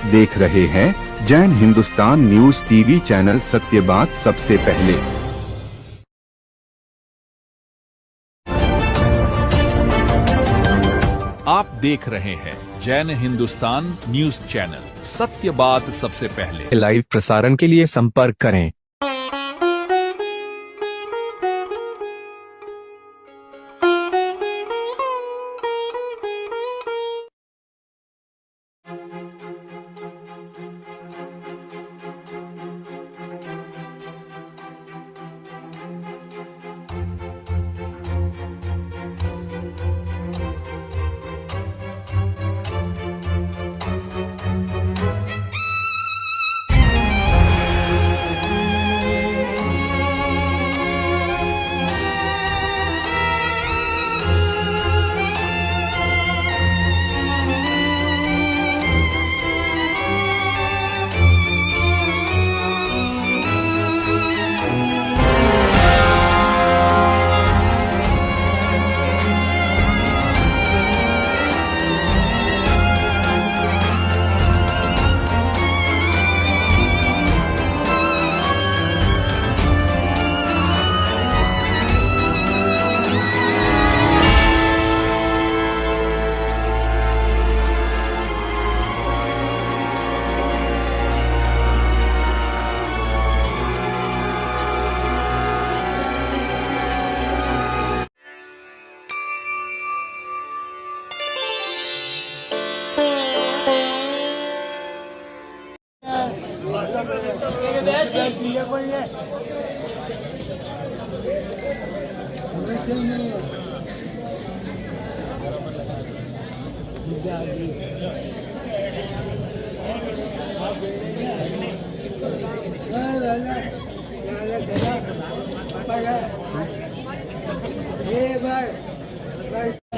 देख रहे हैं Jain Hindustan news TV channel, सत्य बात सबसे पहले। आप देख रहे हैं जैन हिंदुस्तान न्यूज चैनल, सत्य बात सबसे पहले। लाइव प्रसारण के लिए संपर्क करें।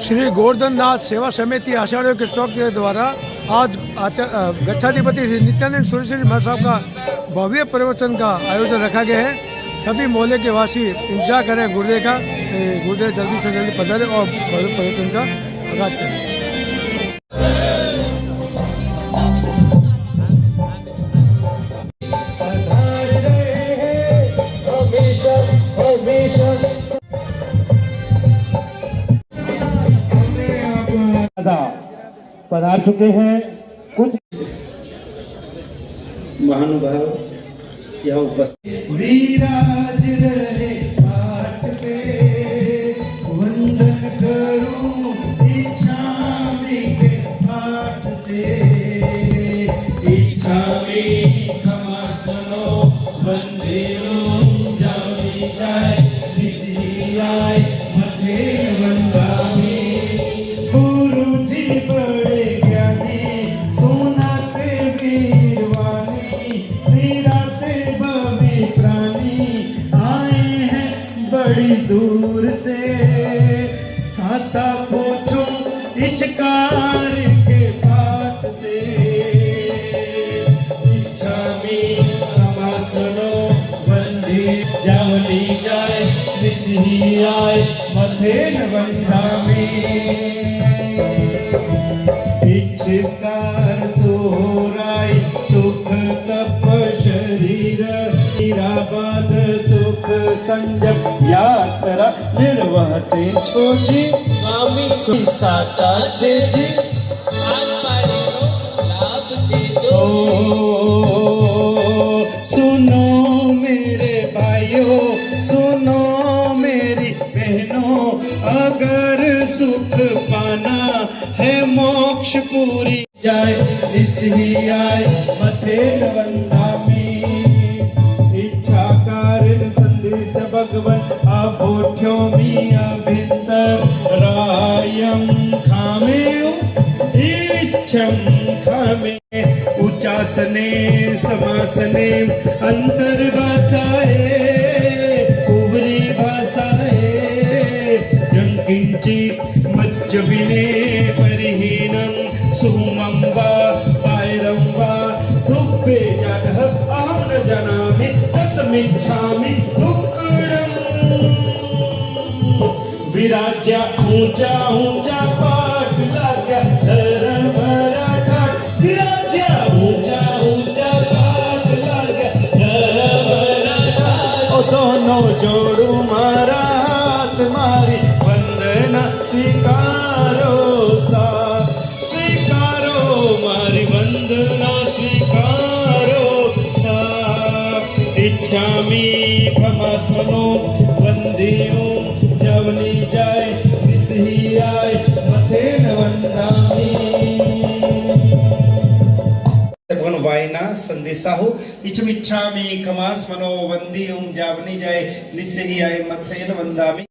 श्री गोवर्धन नाथ सेवा समिति आचार्यों के चौक के द्वारा आज गच्छाधिपति श्री नित्यानंद सूर्यश्री महाराज साहब का भव्य प्रवचन का आयोजन रखा गया है। सभी मोहल्ले के वासी इंतजार करें गुरुदेव का, गुरुदेव जल्दी से जल्दी पधारे और भव्य प्रवचन का आगाज करें। पधार चुके हैं कुछ महानुभाव यह उपस्थित। विराज रहे पाट पे वंदन करूं इच्छामी के पाठ से, इच्छामी क्षमा सुनो वंदे जामी जाए निसी आए मथे वंदामी। गुरु जी बड़े ज्ञानी सुनाते वीरवाणी, निराते भवी प्राणी आए हैं बड़ी दूर से। साता पूछो इचकार के पाठ से, इच्छामी क्षमा सुनो वंदे जावली जाए निसी आए मथे वंदामी। इच्छकार सोराय सुख तप शरीर, निराबाद सुख संजम यात्रा निर्वहते छोजी स्वामी साता छे जी लाभ दीजो। सुनो मेरे भाइयों, सुनो मेरी बहनों, अगर सुख पाना है मोक्ष पूरी जाए निसी आए मथे वंदामी। इच्छा कारण संदेश भगवन आभोठ्यो मी अभिंतर रायम खामे इच्छम खामे। उचासने समासने अंतर भाषाए उबरी भाषाए जंकिंची मज्ज विने परिहीनम सुमं वा पायरं वा दुब्बे जागह अहं न जानामि तस्मिच्छामि दुक्कडम्। विराज्या ऊंचा ऊंचा पाठ लाग्या धर्म मराठा, विराज्या ऊंचा स्वीकारो सा स्वीकारो मारी वंदना स्वीकारो सा इच्छामि भस्मनो वंदियो जवनी जाय निसही आय मथेन वंदामि भगवान वायना संदेशाहु इच्छामि खमास्मनो वंदियो जावनी जाय निसही आय मथेन वंदामि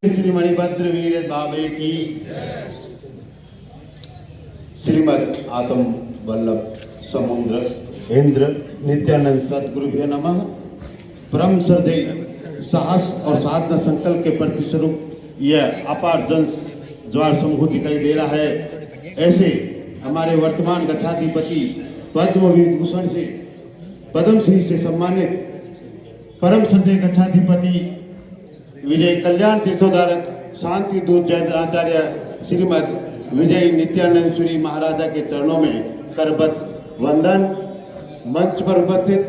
श्री मणिभद्र वीर बाबे की श्रीमद आत्म वल्लभ समुद्र इंद्र नित्यानंद सदगुरुभ्यो नमः। परम श्रद्धे साहस और साधना संकल्प के प्रति स्वरूप यह अपार जन ज्वार समूह दिखाई दे रहा है। ऐसे हमारे वर्तमान गच्छाधिपति पद्म विभूषण से पद्मश्री से सम्मानित परम श्रद्धेय गच्छाधिपति विजय कल्याण तीर्थोधारक शांति दूत जयंत आचार्य श्रीमद विजय नित्यानंद सूरी महाराजा के चरणों में करबद्ध वंदन। मंच पर उपस्थित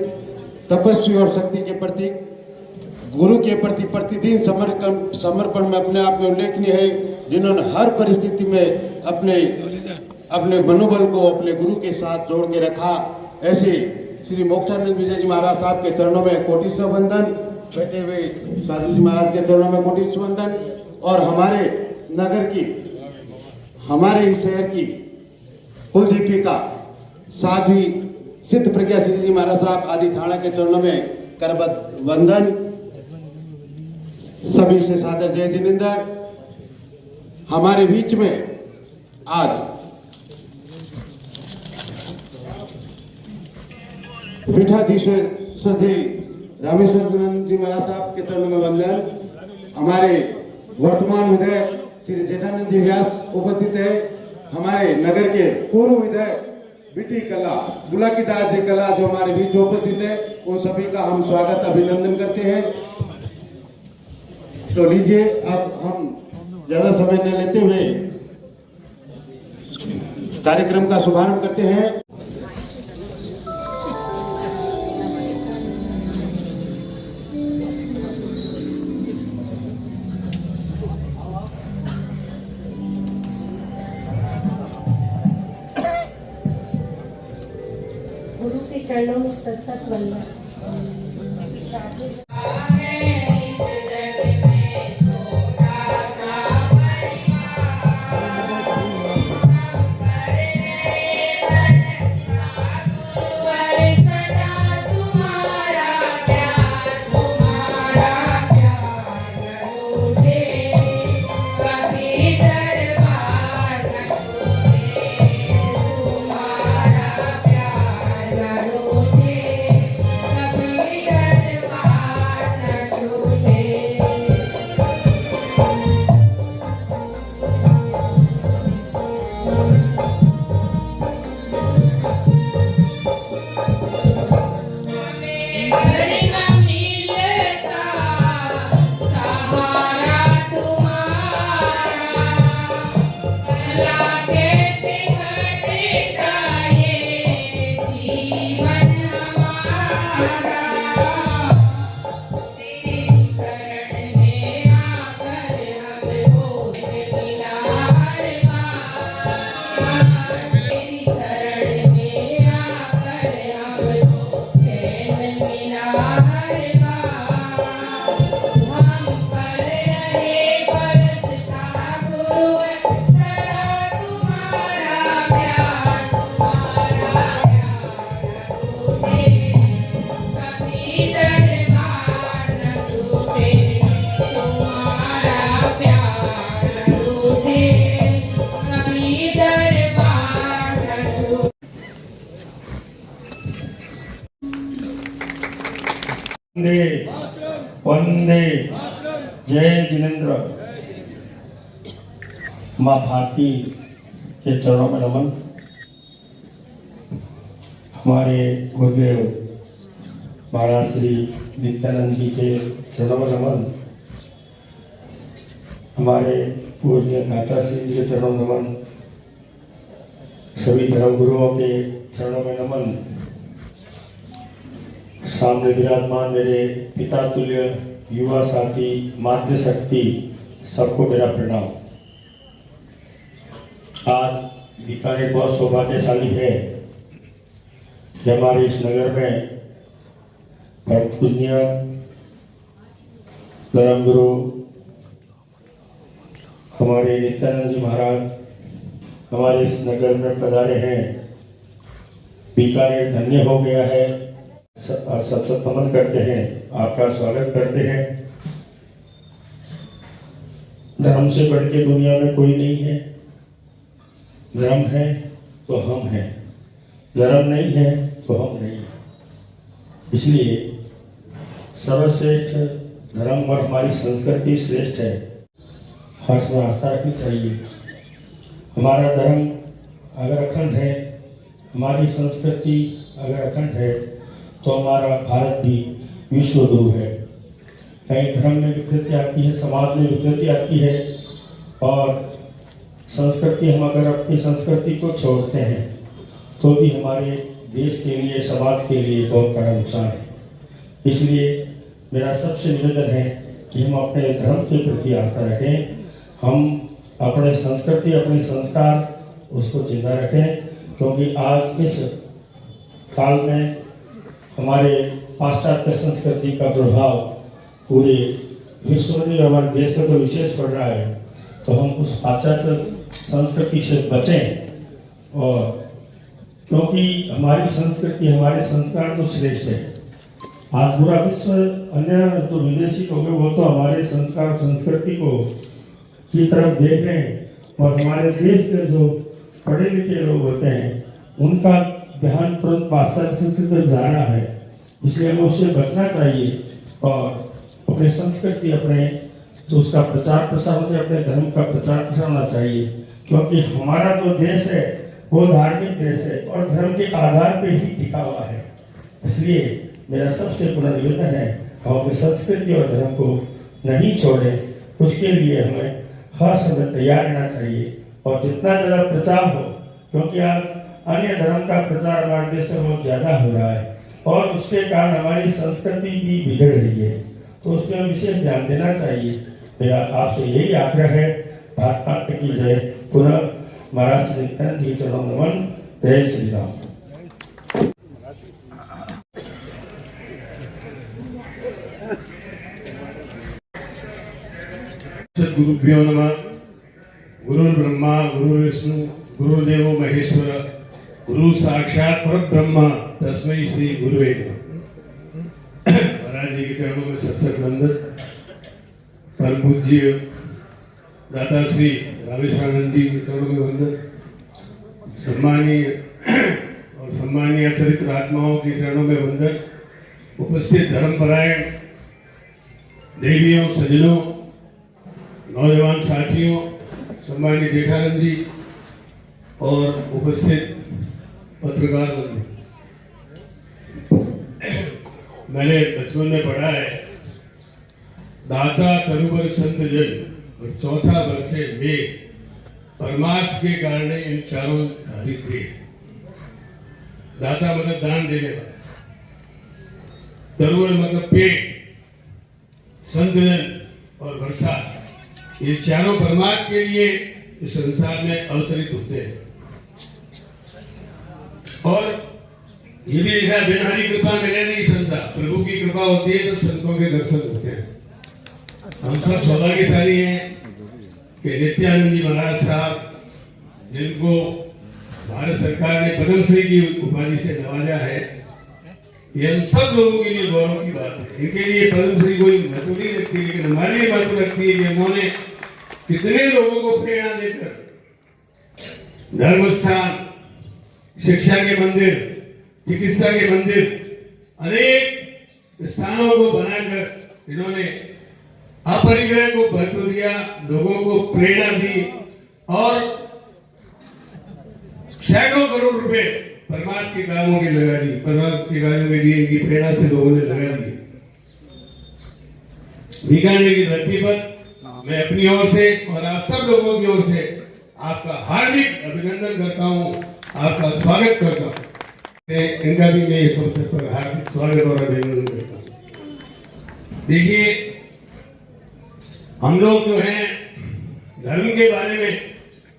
तपस्वी और शक्ति के प्रतीक गुरु के प्रति प्रतिदिन समर्पण में अपने आप में उल्लेखनीय है, जिन्होंने हर परिस्थिति में अपने मनोबल को अपने गुरु के साथ जोड़ के रखा। ऐसे श्री मोक्षानंद विजय जी महाराज साहब के चरणों में कोटि सौ वंदन, बैठे हुए साधु जी महाराज के चरणों में कोटि सौ वंदन, और हमारे नगर की हमारे शहर की कुलदीपिका साध्वी सिद्ध प्रज्ञा सिद्ध जी महाराज साहब आदि थाना के चरणों में करबद्ध वंदन। सभी से सादर जय जिनेंद्र। हमारे बीच में आज पीठाधीश्वर श्री रामेश्वर जी महाराज साहब के चरणों में वंदन। हमारे वर्तमान विधायक श्री जेठानंद जी व्यास उपस्थित है। हमारे नगर के पूर्व विधायक बीटी कला बुलाकी दास जी कला जो हमारे बीच उपस्थित है, उन सभी का हम स्वागत अभिनंदन करते हैं। तो लीजिए अब हम ज्यादा समय न लेते हुए कार्यक्रम का शुभारंभ करते हैं। गुरु के चरणों में सतसत वंदन। वंदे जय जिनेंद्र। माँ भारती के चरणों में नमन। हमारे गुरुदेव महाराज श्री नित्यानंद जी के चरणों में नमन, हमारे पूज्य दाता श्री जी के चरणों में नमन, सभी धर्म गुरुओं के चरणों में नमन, सामने विराजमान मेरे पिता तुल्य युवा साथी माध्य शक्ति, सबको मेरा प्रणाम। आज बीकानेर बहुत सौभाग्यशाली है कि हमारे इस नगर में परम पूजनीय धर्म गुरु हमारे नित्यानंद जी महाराज हमारे इस नगर में पधारे हैं। बीकानेर धन्य हो गया है और सत नमन करते हैं, आपका स्वागत करते हैं। धर्म से बढ़ के दुनिया में कोई नहीं है। धर्म है तो हम हैं, धर्म नहीं है तो हम नहीं हैं। इसलिए सर्वश्रेष्ठ धर्म और हमारी संस्कृति श्रेष्ठ है, हर्ष में आस्था रखनी चाहिए। हमारा धर्म अगर अखंड है, हमारी संस्कृति अगर अखंड है, तो हमारा भारत भी विश्व गुरु है। कहीं धर्म में विकृति आती है, समाज में विकृति आती है, और संस्कृति हम अगर अपनी संस्कृति को छोड़ते हैं तो भी हमारे देश के लिए, समाज के लिए बहुत बड़ा नुकसान है। इसलिए मेरा सबसे निवेदन है कि हम अपने धर्म के प्रति आस्था रखें, हम अपने संस्कृति, अपने संस्कार उसको जिंदा रखें, क्योंकि आज इस काल में हमारे पाश्चात्य संस्कृति का प्रभाव पूरे विश्व में, हमारे देश में तो विशेष पड़ रहा है। तो हम उस पाश्चात्य संस्कृति से बचें, और क्योंकि हमारी संस्कृति, हमारे संस्कार तो श्रेष्ठ है। आज पूरा विश्व, अन्य जो विदेशी लोग हैं वो तो हमारे संस्कार संस्कृति को की तरफ देख रहे हैं, और हमारे देश के जो पढ़े लिखे लोग होते हैं उनका ध्यान तुरंत पाश्चात्य संस्कृति में जा रहा है। इसलिए हमें उससे बचना चाहिए और अपनी संस्कृति, अपने जो उसका प्रचार प्रसार होता है, अपने धर्म का प्रचार प्रसार होना चाहिए, क्योंकि हमारा जो देश है वो धार्मिक देश है और धर्म के आधार पर ही टिका हुआ है। इसलिए मेरा सबसे बड़ा निवेदन है हम अपनी संस्कृति और धर्म को नहीं छोड़ें। उसके लिए हमें हर समय तैयार रहना चाहिए, और जितना ज़्यादा प्रचार हो, क्योंकि आज अन्य धर्म का प्रचार हमारे देश में बहुत ज़्यादा हो रहा है और उसके कारण हमारी संस्कृति भी बिगड़ रही है, तो उस पर विशेष ध्यान देना चाहिए। मेरा आपसे यही आग्रह है। भारत माता की जय। पुनः महाराज श्री नित्यानंद जी चरणों में नमन। जय श्री राम। गुरुभ्यो नमः। गुरुर्ब्रह्मा गुरुर्विष्णु गुरुदेवो महेश्वर गुरु साक्षात परब्रह्म तस्मै श्री गुरुवे नमः। महाराज जी के चरणों में सत्संग वंदन। परम पूज्य दाता श्री रामेश्वरानंद जी के चरणों में वंदन। सम्मानीय और सम्मानीय चरित्र आत्माओं के चरणों में वंदन। उपस्थित धर्मपरायण देवियों, सज्जनों, नौजवान साथियों, सम्मानीय जेठानंद जी और उपस्थित पत्रकार बंधु। मैंने बचपन में पढ़ा है, दाता तरुवर संत जन और चौथा वर्षे वे परमार्थ के कारण इन चारों धारी थे। दाता मतलब दान देने वाला, तरुवर मतलब पेड़, संत जन और वर्षा, ये चारों परमार्थ के लिए इस संसार में अवतरित होते हैं। और ये भी लिखा, बिना हरी कृपा मिले नहीं संता, प्रभु की कृपा होती है तो संतों के दर्शन होते हैं। हम सब सौभाग्यशाली हैं कि नित्यानंद जी महाराज साहब, जिनको भारत सरकार ने पद्मश्री की उपाधि से नवाजा है, ये हम सब लोगों के लिए गौरव की बात है। इनके लिए पद्मश्री कोई महत्व नहीं रखती, लेकिन हमारे लिए महत्व रखती है कि उन्होंने कितने लोगों को प्रेरणा देकर धर्म स्थान, शिक्षा के मंदिर, चिकित्सा के मंदिर, अनेक स्थानों को बनाकर इन्होंने अपरिग्रह को महत्व दिया, लोगों को प्रेरणा दी और सैकड़ों करोड़ रुपए परमात्मा के कामों में लगा दी, परमात्मा के कार्यों के लिए इनकी प्रेरणा से लोगों ने लगा दी। बीकानेर की धरती पर मैं अपनी ओर से और आप सब लोगों की ओर से आपका हार्दिक अभिनंदन करता हूँ, आपका स्वागत करता हूँ। इनका भी मैं इस अवसर पर हार्दिक स्वागत और अभिनंदन करता हूँ। देखिए, हम लोग जो हैं धर्म के बारे में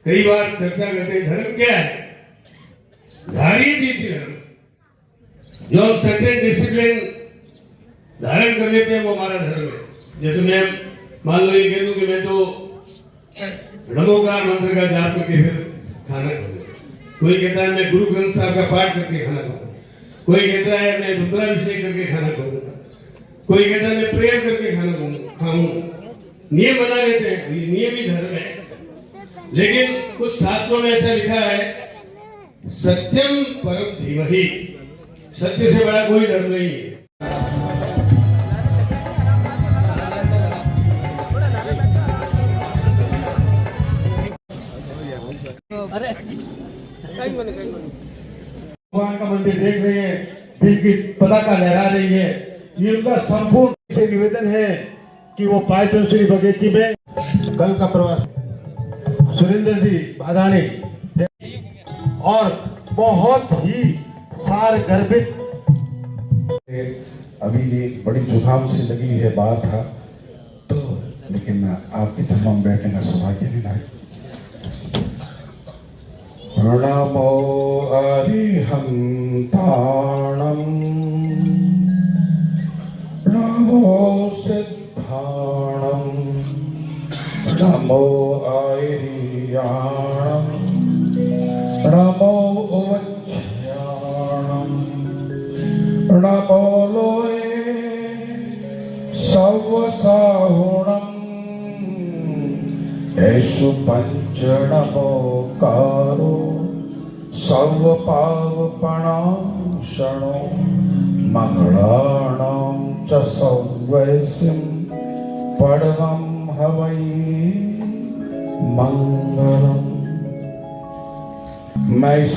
कई बार चर्चा करते हैं। धर्म क्या है? धारित नीति धर्म। जो हम सर्टेन डिसिप्लिन धारण कर लेते हैं वो हमारा धर्म है। जैसे मैं मान लो ये कह दूं कि मैं तो नमोकार मंत्र का जाप करके फिर खाना खाऊंगा। कोई कहता है मैं गुरु ग्रंथ साहब का पाठ करके खाना खाऊंगा। कोई कहता है मैं रुद्राभिषेक करके खाना खाऊंगा। कोई कहता है मैं प्रेयर करके खाना खाऊंगा। नियम बना लेते हैं, ये नियम ही धर्म है। लेकिन कुछ शास्त्रों में ऐसा लिखा है, सत्यम परम धीमहि, सत्य से बड़ा कोई धर्म नहीं है। भगवान का मंदिर देख रहे हैं, दिल की पताका लहरा रही है। ये उनका संपूर्ण से निवेदन है कि वो पायतोश्री बगीची में कल का प्रवास सुरेंद्र जी बाधानी और बहुत ही सार गर्भित। अभी ये बड़ी जुकाम से लगी है बात था तो, लेकिन आपके तमाम बैठने का सौभाग्य मिला है। प्रणमो अरिहंताणं नमो सिद्धाणं नमो आयर्याणं नमो उवच्याणं नमो लोये सवसाहुणं येषु पंचनमोकारो सर्वपावपणाशनो मंगलानां च सौवैस्यं परमं हवै मंगलम्। मैं इस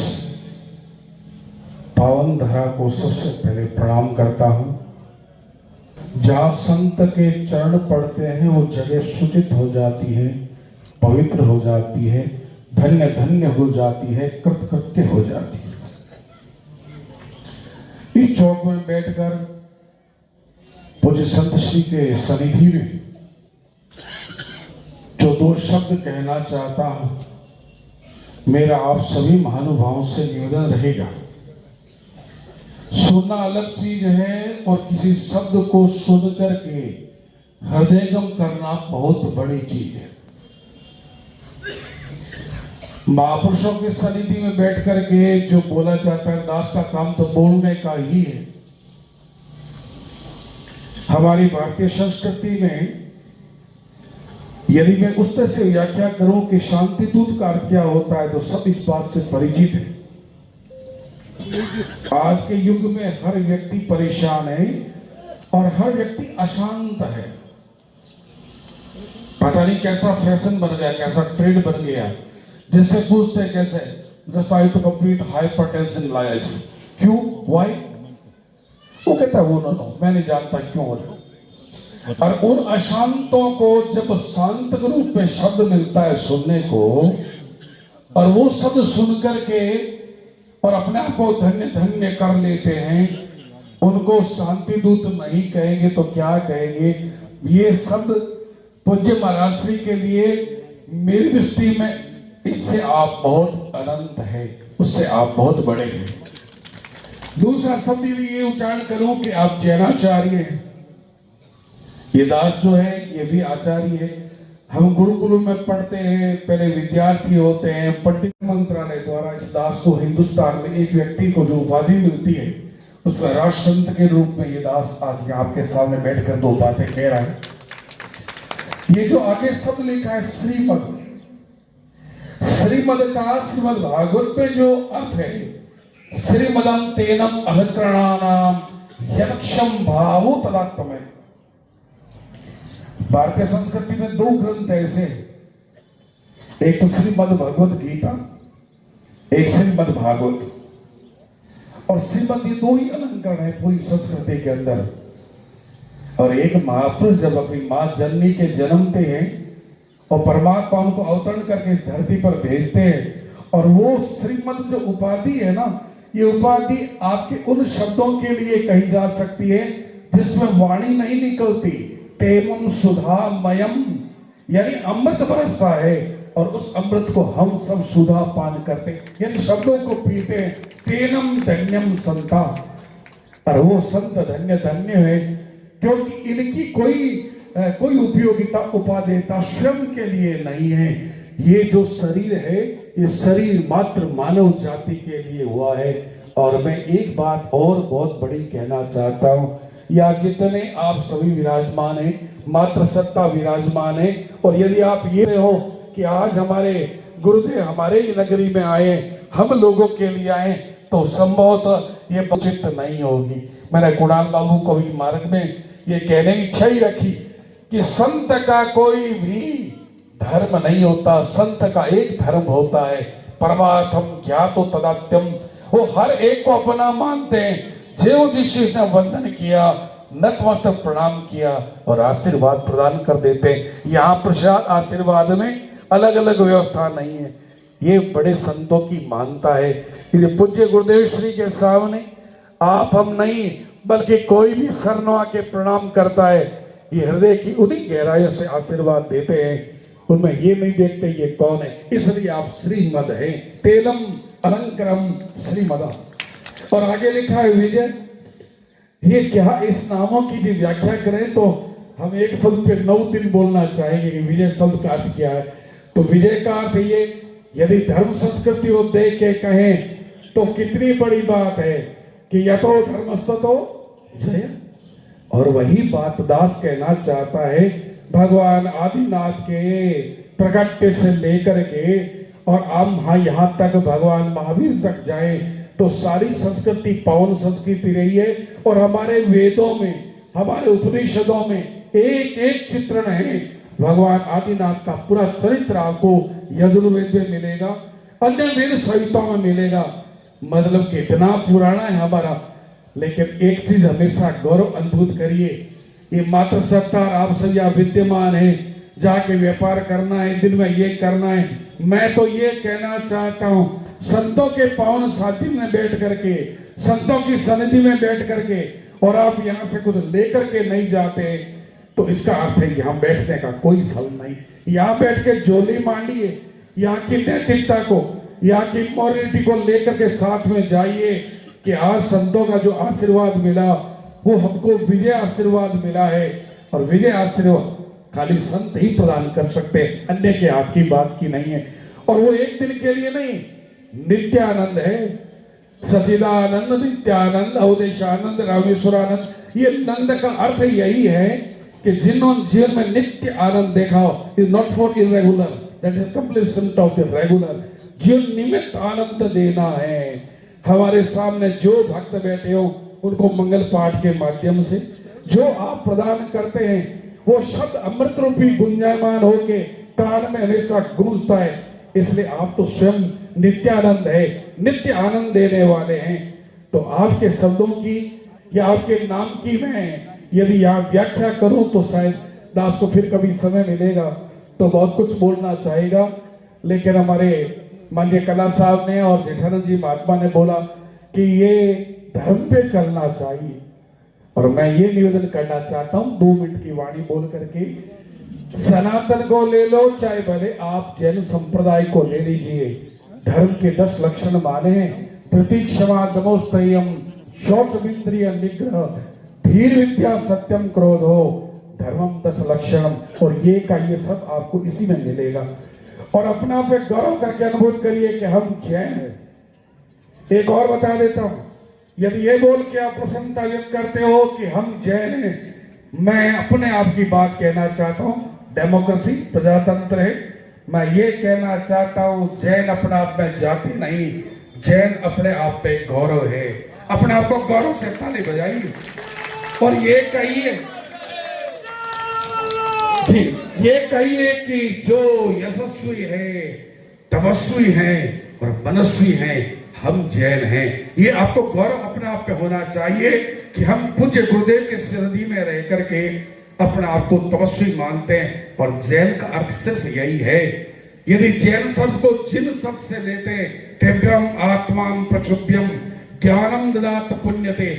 पावन धरा को सबसे पहले प्रणाम करता हूँ। जहाँ संत के चरण पड़ते हैं वो जगह शुचित हो जाती है, पवित्र हो जाती है, धन्य धन्य हो जाती है, कृतकृत्य हो जाती है। इस चौक में बैठकर पूज्य संत श्री के सनिधि में जो दो शब्द कहना चाहता हूं, मेरा आप सभी महानुभावों से निवेदन रहेगा। सुनना अलग चीज है और किसी शब्द को सुन करके हृदयगम करना बहुत बड़ी चीज है। महापुरुषों के सनिधि में बैठ करके जो बोला जाता है, दास का काम तो बोलने का ही है। हमारी भारतीय संस्कृति में यदि मैं उस तरह से व्याख्या करूं कि शांति दूत का अर्थ क्या होता है, तो सब इस बात से परिचित है। आज के युग में हर व्यक्ति परेशान है और हर व्यक्ति अशांत है। पता नहीं कैसा फैशन बन गया, कैसा ट्रेंड बन गया। जिससे पूछते हैं कैसे, just I to complete hypertension life. क्यों? व्हाई? वो कहता है वो नो, मैं नहीं जानता क्यों हो रहा। और उन अशांतों को जब शांत रूप में शब्द मिलता है सुनने को, और वो शब्द सुन करके और अपने आप को धन्य धन्य कर लेते हैं, उनको शांति दूत नहीं कहेंगे तो क्या कहेंगे? ये शब्द पूज्य महाराज श्री के लिए मेरी दृष्टि में इससे आप बहुत अनंत है, उससे आप बहुत बड़े हैं। दूसरा शब्द ये उच्चारण करूं कि आप जैनाचार्य हैं। ये दास जो है ये भी आचार्य है। हम गुरुकुल में पढ़ते हैं, पहले विद्यार्थी होते हैं। पंडित मंत्रालय द्वारा इस दास को हिंदुस्तान में एक व्यक्ति को जो उपाधि मिलती है, उसका राष्ट्रसंत के रूप में ये दास आज आपके सामने बैठकर दो बातें कह रहा है। ये जो आगे शब्द लिखा है श्रीमद, श्रीमद का श्रीमद भागवत में जो अर्थ है, श्रीमदं तेनम अहकरणानाम यक्षम भावो तदात्मय। भारतीय संस्कृति में दो ग्रंथ ऐसे, एक तो श्रीमद भगवत गीता, एक श्रीमद भागवत। और श्रीमद, ये दो ही अलंकरण है पूरी संस्कृति के अंदर। और एक महापुरुष जब अपनी माँ जननी के जन्मते हैं और परमात्मा उनको अवतरण करके इस धरती पर भेजते हैं, और वो श्रीमद जो उपाधि है ना, ये उपाधि आपके उन शब्दों के लिए कही जा सकती है जिसमें वाणी नहीं निकलती। तेमम सुधा मयम, यानी अमृत बरसता है और उस अमृत को हम सब सुधा पान करते, यानी शब्दों को पीते। तेनम धन्यम संता, और वो संत धन्य धन्य है क्योंकि इनकी कोई उपयोगिता उपादेयता स्वयं के लिए नहीं है। ये जो शरीर है, ये शरीर मात्र मानव जाति के लिए हुआ है। और मैं एक बात और बहुत बड़ी कहना चाहता हूँ, या जितने आप सभी विराजमान हैं, मात्र सत्ता विराजमान है। और यदि आप ये हो कि आज हमारे गुरुदेव हमारे ही नगरी में आए, हम लोगों के लिए आए, तो संभवतः ये उचित नहीं होगी। मैंने कुणाल बाबू को भी मार्ग में ये कहने की इच्छा ही रखी कि संत का कोई भी धर्म नहीं होता, संत का एक धर्म होता है, परमार्थम ज्ञातो तदात्यम। वो हर एक को अपना मानते हैं। जो जिस ने वंदन किया, नतमस्तक प्रणाम किया और आशीर्वाद प्रदान कर देते हैं। यहाँ प्रसाद आशीर्वाद में अलग अलग व्यवस्था नहीं है, ये बड़े संतों की मानता है। ये पूज्य गुरुदेव श्री के सामने आप हम नहीं बल्कि कोई भी शरणों के प्रणाम करता है, ये हृदय की उन्हीं गहराइयों से आशीर्वाद देते हैं, उनमें ये नहीं देखते ये कौन है। इसलिए आप श्रीमद है, तेलम अलंकरम श्रीमद। और आगे लिखा है विजय। ये क्या, इस नामों की भी व्याख्या करें तो हम एक शब्द पे 9 दिन बोलना चाहेंगे कि विजय शब्द का अर्थ क्या है। तो विजय का अर्थ ये, यदि धर्म संस्कृति को देख के कहें तो कितनी बड़ी बात है कि यतो धर्मस्ततो जय। और वही बात दास कहना चाहता है, भगवान आदिनाथ के प्रगट्य से लेकर के और हम यहाँ तक भगवान महावीर तक जाए तो सारी संस्कृति पावन संस्कृति रही है। और हमारे वेदों में, हमारे उपनिषदों में एक एक चित्रण है भगवान आदिनाथ का। पूरा चरित्र आपको यजुर्वेद में मिलेगा, अन्य वेद संहिताओं में मिलेगा। मतलब कितना पुराना है हमारा। लेकिन एक चीज हमेशा गौरव अनुभूत करिए, ये मात्र सत्ता आप सब यहाँ विद्यमान है, जाके व्यापार करना है, दिन में ये करना है। मैं तो ये कहना चाहता हूँ, संतों के पावन साथी में बैठ करके, संतों की सन्निधि में बैठ करके, और आप यहाँ से कुछ लेकर के नहीं जाते तो इसका अर्थ है यहाँ बैठने का कोई फल नहीं। यहाँ बैठ के जोली मांडिए, यहाँ की नैतिकता को, यहाँ की मॉरलिटी को लेकर के साथ में जाइए कि आज संतों का जो आशीर्वाद मिला वो हमको विजय आशीर्वाद मिला है। और विजय आशीर्वाद खाली संत ही प्रदान कर सकते हैं, अन्य के हाथ की बात की नहीं है। और वो एक दिन के लिए नहीं, नित्यानंद है, सचिदानंद, नित्यानंद, अवधेशानंद, रामेश्वरानंद। ये नंद का अर्थ यही है कि जिन्होंने जीवन में नित्य आनंद देखा हो, is not for irregular, that is completion of the regular. जीवन निमित्त आनंद देना है। हमारे सामने जो भक्त बैठे हो उनको मंगल पाठ के माध्यम से जो आप प्रदान करते हैं वो शब्द अमृत रूपी गुंजायमान होके कान में हमेशा गूंजता है। इसलिए आप तो स्वयं नित्यानंद है, नित्य आनंद देने वाले हैं। तो आपके शब्दों की या आपके नाम की मैं यदि यहाँ व्याख्या करूं तो शायद दास को फिर कभी समय मिलेगा तो बहुत कुछ बोलना चाहेगा। लेकिन हमारे माननीय कला साहब ने और जेठानंद जी महात्मा ने बोला कि ये धर्म पे चलना चाहिए। और मैं ये निवेदन करना चाहता हूँ 2 मिनट की वाणी बोल करके, सनातन को ले लो चाहे भले आप जैन संप्रदाय को ले लीजिए। धर्म के 10 लक्षण माने हैं, प्रतीक्षमा दमोस्तयम, शौचमिंद्रिय निग्रह, धीर विद्या, सत्यम क्रोधो, धर्मम 10 लक्षण। और ये का ये सब आपको इसी में मिलेगा। और अपना पे गौरव करके अनुभव करिए कि हम जैन हैं। एक और बता देता हूं, यदि ये बोल के आप प्रसन्नता व्यक्त करते हो कि हम जैन हैं, मैं अपने आप की बात कहना चाहता हूं, डेमोक्रेसी प्रजातंत्र है, मैं ये कहना चाहता हूं जैन अपने आप में जाति नहीं, जैन अपने आप पे गौरव है। अपने आप को गौरव से ताली बजाइए और ये कहिए जी, ये कहिए कि जो यशस्वी है, तपस्वी है और मनस्वी है, हम जैन हैं। ये आपको गौरव अपने आप पे होना चाहिए कि हम पूज्य गुरुदेव के सन्निधि में रह करके अपने आप को तपस्वी मानते हैं। और जैन का अर्थ सिर्फ यही है। यदि जैन शब्द को जिन शब्द से लेते तेभ्यम आत्मां प्रक्षुभ्यम ज्ञानम ददात पुण्यते,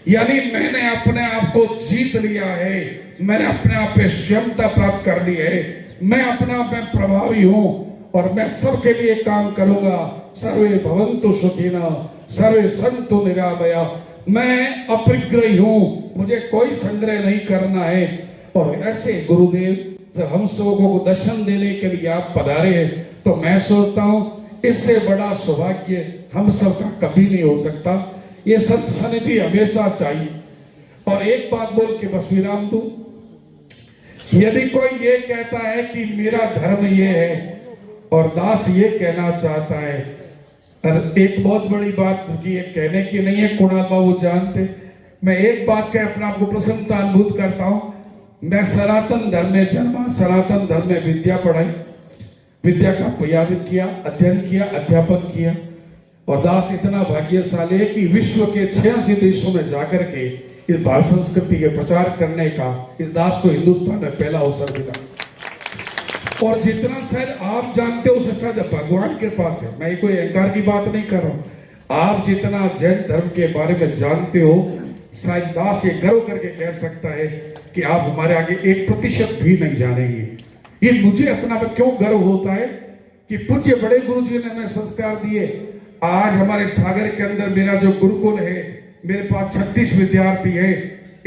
यानी मैंने अपने आप को जीत लिया है, मैंने अपने आप पे क्षमता प्राप्त कर ली है, मैं अपने आप में प्रभावी हूं और मैं सबके लिए काम करूंगा। सर्वे भवन्तु सुखिनः सर्वे सन्तु निरामया। मैं अपरिग्रही हूं, मुझे कोई संग्रह नहीं करना है। और ऐसे गुरुदेव जब हम सबों को दर्शन देने के लिए आप पधारे हैं तो मैं सोचता हूं इससे बड़ा सौभाग्य हम सबका कभी नहीं हो सकता। ये संत सनिधि हमेशा चाहिए। और एक बात बोल के बस विराम दूं, यदि कोई ये कहता है कि मेरा धर्म ये है और दास ये कहना चाहता है, एक बहुत बड़ी बात की ये कहने की नहीं है, कुणाल बाबू जानते, मैं एक बात कह अपने आप को प्रसन्नता अनुभूत करता हूं। मैं सनातन धर्म में जन्मा, सनातन धर्म में विद्या पढ़ाई, विद्या का प्रयास किया, अध्ययन किया, अध्यापन किया। और दास इतना भाग्यशाली है कि विश्व के 86 देशों में जाकर के इस भारत संस्कृति के प्रचार करने का इस दास को हिंदुस्तान में पहला अवसर मिला। और जितना शायद आप जानते हो उससे शायद भगवान के पास है। मैं कोई अहंकार की बात नहीं कर रहा हूं। आप जितना जैन धर्म के बारे में जानते हो शायद दास ये गर्व करके कह सकता है कि आप हमारे आगे 1% भी नहीं जानेंगे। ये मुझे अपना पर क्यों गर्व होता है कि पूज्य बड़े गुरु जी ने हमें संस्कार दिए। आज हमारे सागर के अंदर मेरा जो गुरुकुल है, मेरे पास 36 विद्यार्थी है।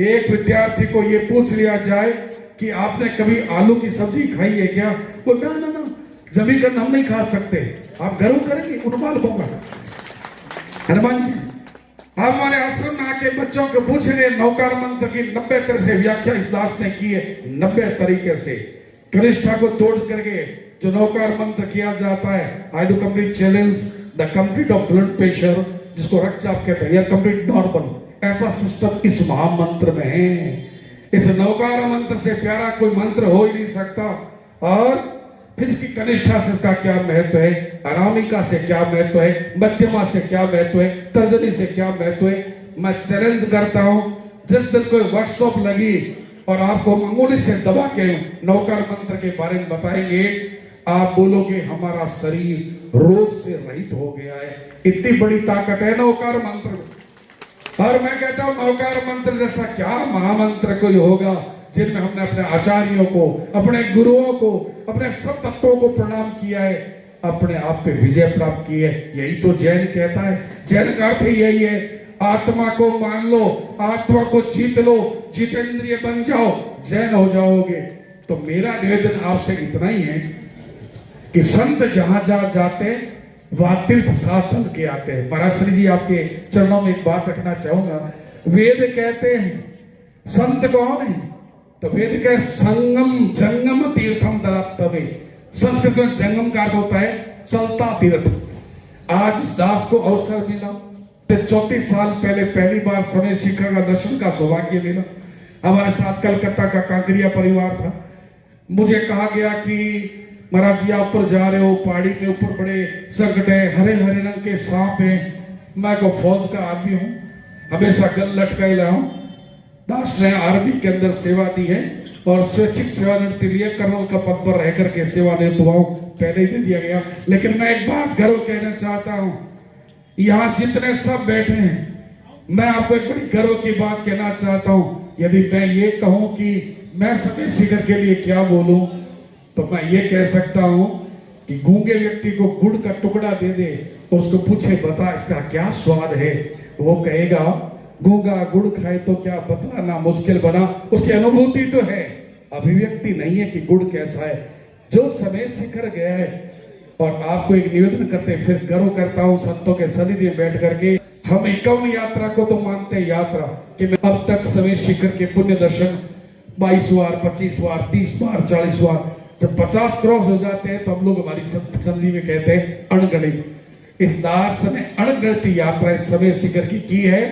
एक विद्यार्थी को ये पूछ लिया जाए कि आपने कभी आलू की सब्जी खाई है क्या, तो ना जमीन हम नहीं खा सकते। आप गर्व करेंगे उन्माल होगा। हनुमान जी आप हमारे आश्रम में आके बच्चों को पूछ रहे नौकार मंत्र की 90 तरह से व्याख्या इस दास ने की है। 90 तरीके से कनिष्ठा को तोड़ करके जो नौकार मंत्र किया जाता है, I do complete challenge the complete of blood pressure, जिसको रक्तचाप कहते हैं, कंप्लीट नॉर्मल, ऐसा सिस्टम इस महामंत्र में है। इस नौकार मंत्र से प्यारा कोई मंत्र हो ही नहीं सकता। और फिर इसकी कनिष्ठा से इसका क्या महत्व है, अनामिका से क्या महत्व है, मध्यमा से क्या महत्व है, तर्जनी से क्या महत्व है। मैं चैलेंज करता हूं जिस दिन कोई वर्कशॉप लगी और आपको अंगुली से दबा के नौकार मंत्र के बारे में बताएंगे, आप बोलोगे हमारा शरीर रोग से रहित हो गया है। इतनी बड़ी ताकत है नौकार मंत्र में। और मैं कहता हूं नौकार मंत्र जैसा क्या महामंत्र कोई होगा जिनमें हमने अपने आचार्यों को, अपने गुरुओं को, अपने सब तत्वों को प्रणाम किया है, अपने आप पे विजय प्राप्त की है। यही तो जैन कहता है। जैन का अर्थ यही है, आत्मा को मान लो, आत्मा को जीत लो, जितेंद्रिय बन जाओ, जैन हो जाओगे। तो मेरा निवेदन आपसे इतना ही है कि संत जहां जहां जाते वहां तीर्थ साथ चल के आते हैं। महाराज श्री जी आपके चरणों में एक बात रखना चाहूंगा। वेद कहते हैं संत कौन है, तो वेद का संगम जंगम तीर्थम ददातवे। संस्कृत में जंगम का अर्थ होता है चलता तीर्थ। आज दास को अवसर मिला, 34 साल पहले पहली बार समय शिखर का दर्शन का सौभाग्य मिला। हमारे साथ कलकत्ता का कांकरिया परिवार था। मुझे कहा गया कि महाराज जी आप पर जा रहे हो, पहाड़ी के ऊपर बड़े संकट है, हरे हरे रंग के सांप हैं। मैं को फौज का आदमी हूँ, हमेशा गल लटकाए रहा हूँ। दास ने आर्मी के अंदर सेवा दी है और स्वैच्छिक सेवानिवृत्ति लिए कर्नल का पद पर रह करके सेवानिवृत्त हुआ हूं, पहले ही दे दिया गया। लेकिन मैं एक बात गर्व कहना चाहता हूं, यहां जितने सब बैठे हैं, मैं आपको एक बड़ी गर्व की बात कहना चाहता हूं। यदि मैं ये कहूं कि मैं समय शिखर के लिए क्या बोलूं, तो मैं ये कह सकता हूं कि गूंगे व्यक्ति को गुड़ का टुकड़ा दे दे और उसको पूछे बता इसका क्या स्वाद है, वो कहेगा गूंगा गुड़ खाए तो क्या बतलाना मुश्किल बना। उसकी अनुभूति तो है, अभिव्यक्ति नहीं है कि गुड़ कैसा है। जो समय शिखर गया है, और आपको एक निवेदन करते फिर गर्व करता हूं संतों के सन्निधि में बैठ करके, हम एकावन यात्रा को तो मानते हैं यात्रा कि मैं अब तक समय शिखर के पुण्य दर्शन 22 बार, 25 बार, 30 बार, 40 बार, जब 50 क्रॉस हो जाते हैं तो हम लोग हमारी सन्निधि में कहते हैं अणगणित। इस दास ने अणगणित यात्रा समय शिखर की है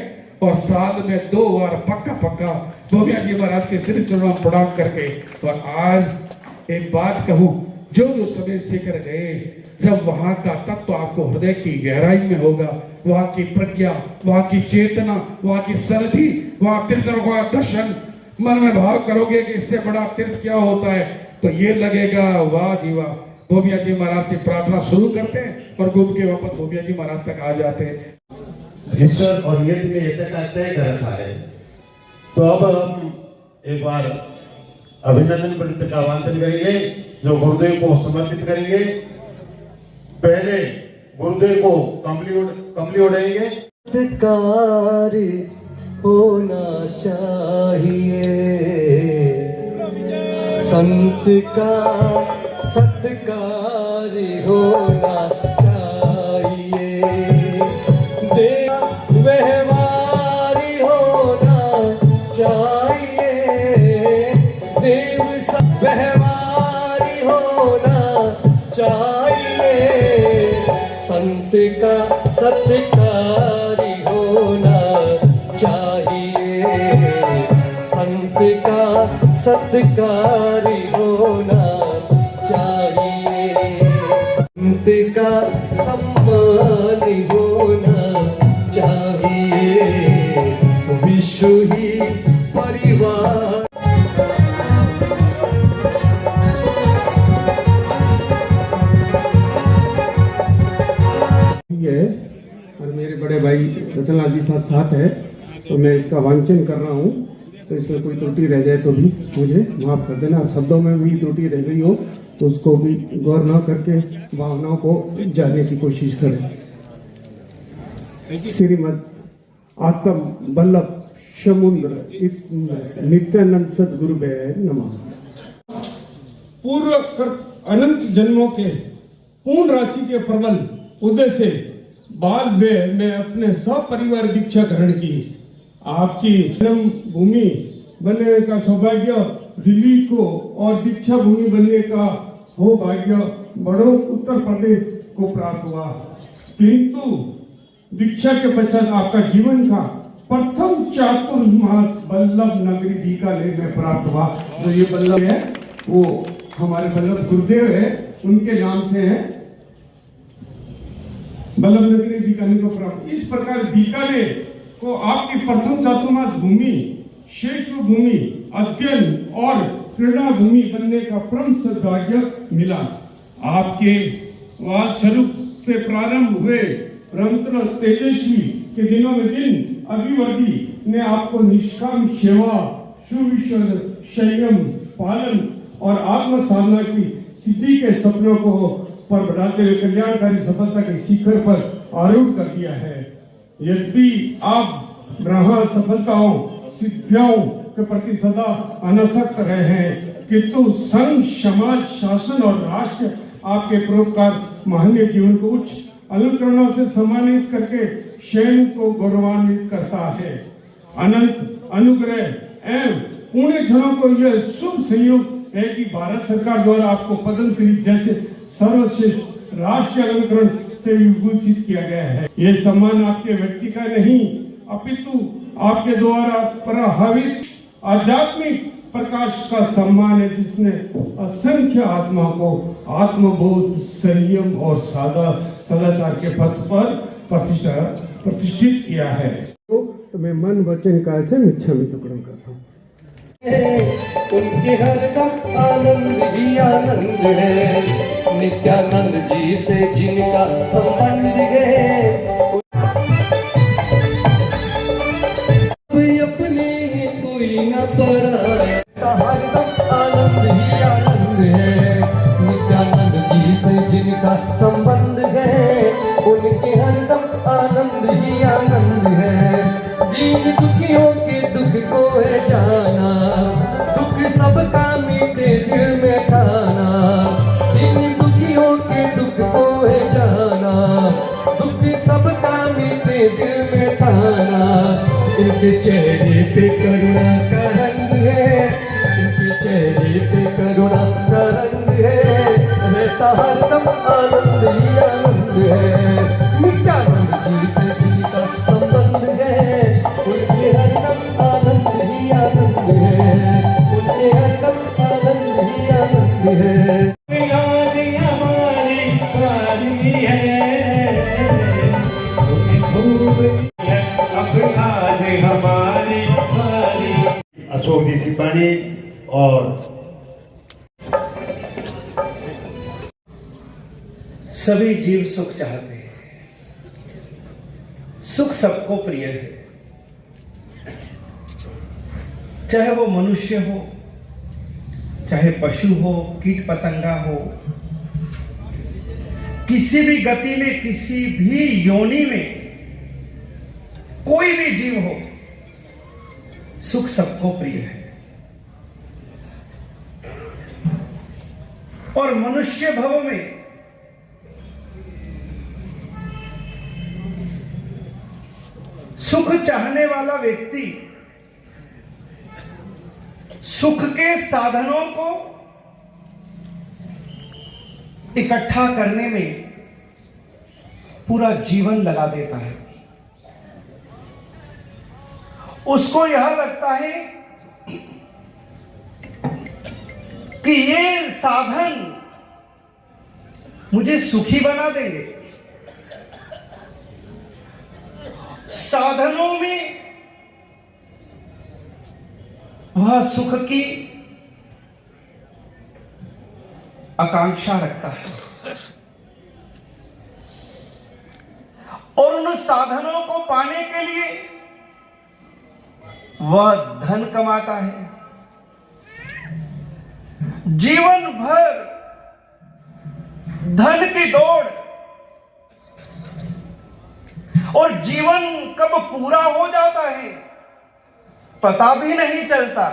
और साल में 2 बार पक्का भोगिया जी महाराज के श्री चरणों में प्रणाम करके। और आज एक बात कहूं, जो जो समय सीकर गए, जब वहां का तत्व आपको हृदय की गहराई में होगा, वहां की प्रज्ञा, वहां की चेतना, वहां की सरधि, वहां तीर्थों का दर्शन मन में भाव करोगे कि इससे बड़ा तीर्थ क्या होता है, तो ये लगेगा वाह जी वाह। गोबिया जी महाराज से प्रार्थना शुरू करते हैं और घूम के वापस गोबिया जी महाराज तक आ जाते हैं। ईश्वर और यज्ञ में यज्ञ का तय कर रखा है। तो अब हम एक बार अभिनंदन पंडित का वाचन करेंगे, जो गुरुदेव को समर्पित करेंगे। पहले गुरुदेव को कमली उड़ाएंगे। सत्कार होना चाहिए, संत का सत्कार होना चाहिए, देव व्यवहारी होना चाहिए, देव व्यवहारी होना चाहिए, संत का सत्कारी होना चाहिए, संत का सत्कारी होना चाहिए, संत का सम्मान होना चाहिए, विश्व ही परिवार। और मेरे बड़े भाई रतनलाल जी साहब साथ है, तो मैं इसका वांचन कर रहा हूँ, तो इसमें कोई त्रुटि रह जाए तो भी मुझे माफ कर देना। शब्दों में भी त्रुटि रह गई हो तो उसको भी गौर न करके भावनाओं को जानने की कोशिश करें। श्रीमद आत्म बल्लभ समुद्र नित्यानंद सदगुरु नमः। पूर्व अनंत जन्मों के पूर्ण राशि के प्रबल उदय से बाल में अपने सब परिवार दीक्षा ग्रहण की। आपकी जन्म भूमि बनने का सौभाग्य दिल्ली को और दीक्षा भूमि बनने का हो भाग्य बड़ों उत्तर प्रदेश को प्राप्त हुआ, किंतु दीक्षा के पश्चात आपका जीवन का प्रथम चातुर्मास बल्लभ नगरी बीकानेर में प्राप्त हुआ। जो ये बल्लभ है वो हमारे बल्लभ गुरुदेव है, उनके नाम से है, बल्लभ नगरी बीकानेर को प्राप्त। इस प्रकार बीकानेर को आपकी प्रथम चातुर्मास भूमि, श्रेष्ठ भूमि, अध्ययन और क्रीड़ा भूमि बनने का परम सौभाग्य मिला। आपके वाद स्वरूप से प्रारंभ हुए रंत्र तेजस्वी के दिनों में दिन अभिवृद्धि ने आपको निष्काम सेवा, सुविश्व संयम पालन और आत्म साधना की सिद्धि के सपनों को पर बढ़ाते हुए कल्याणकारी सफलता के शिखर पर आरूढ़ कर दिया है। यद्यपि आप ब्रह्म सफलताओं सिद्धियों के प्रति सदा अनासक्त रहे हैं, किंतु संघ, समाज, शासन और राष्ट्र आपके परोपकार महनीय जीवन को उच्च अलंकरणों से सम्मानित करके स्वयं को गौरवान्वित करता है। अनंत अनुग्रह एवं पुण्य क्षणों को यह शुभ संयोग है कि भारत सरकार द्वारा आपको पद्मश्री जैसे सर्वश्रेष्ठ राष्ट्रीय अलंकरण से विभूषित किया गया है। ये सम्मान आपके व्यक्ति का नहीं, अपितु आपके द्वारा प्रभावित आध्यात्मिक प्रकाश का सम्मान है, जिसने असंख्य आत्मा को आत्मबोध, संयम और सदाचार के पथ पर प्रतिष्ठित किया है। तो मैं मन वचन काया से मिच्छामि दुक्कडम करता हूँ। उनके हरदम आनंद ही आनंद है, नित्यानंद जी से जिनका संबंध है, कोई अपने कोई न पराया, हरदम आनंद ही आनंद है, नित्यानंद जी से जिनका संबंध है, उनके हरदम आनंद ही आनंद है। दीन दुखियों के दुख को है जाना, दुख सबका मीठे दिल में खाना, दीन दुखियों के दुख को है जाना, दुख सबका मीठे दिल में खाना। इनके चेहरे पे करुणा का रंग है, इनके चेहरे पे करुणा का रंग है, रहता हरदम आनंद ही आनंद है, नित्यानंद जी से जिनका संबंध है, उनके हरदम आनंद ही आनंद है, उनके हरदम आनंद ही आनंद है। आज हमारी बारी। अशोक जी सिपाही और सभी जीव सुख चाहते हैं, सुख सबको प्रिय है, चाहे वो मनुष्य हो, चाहे पशु हो, कीट पतंगा हो, किसी भी गति में, किसी भी योनि में कोई भी जीव हो, सुख सबको प्रिय है। और मनुष्य भव में सुख चाहने वाला व्यक्ति सुख के साधनों को इकट्ठा करने में पूरा जीवन लगा देता है। उसको यह लगता है कि ये साधन मुझे सुखी बना देंगे। साधनों में वह सुख की आकांक्षा रखता है और उन साधनों को पाने के लिए वह धन कमाता है। जीवन भर धन की दौड़, और जीवन कब पूरा हो जाता है पता भी नहीं चलता।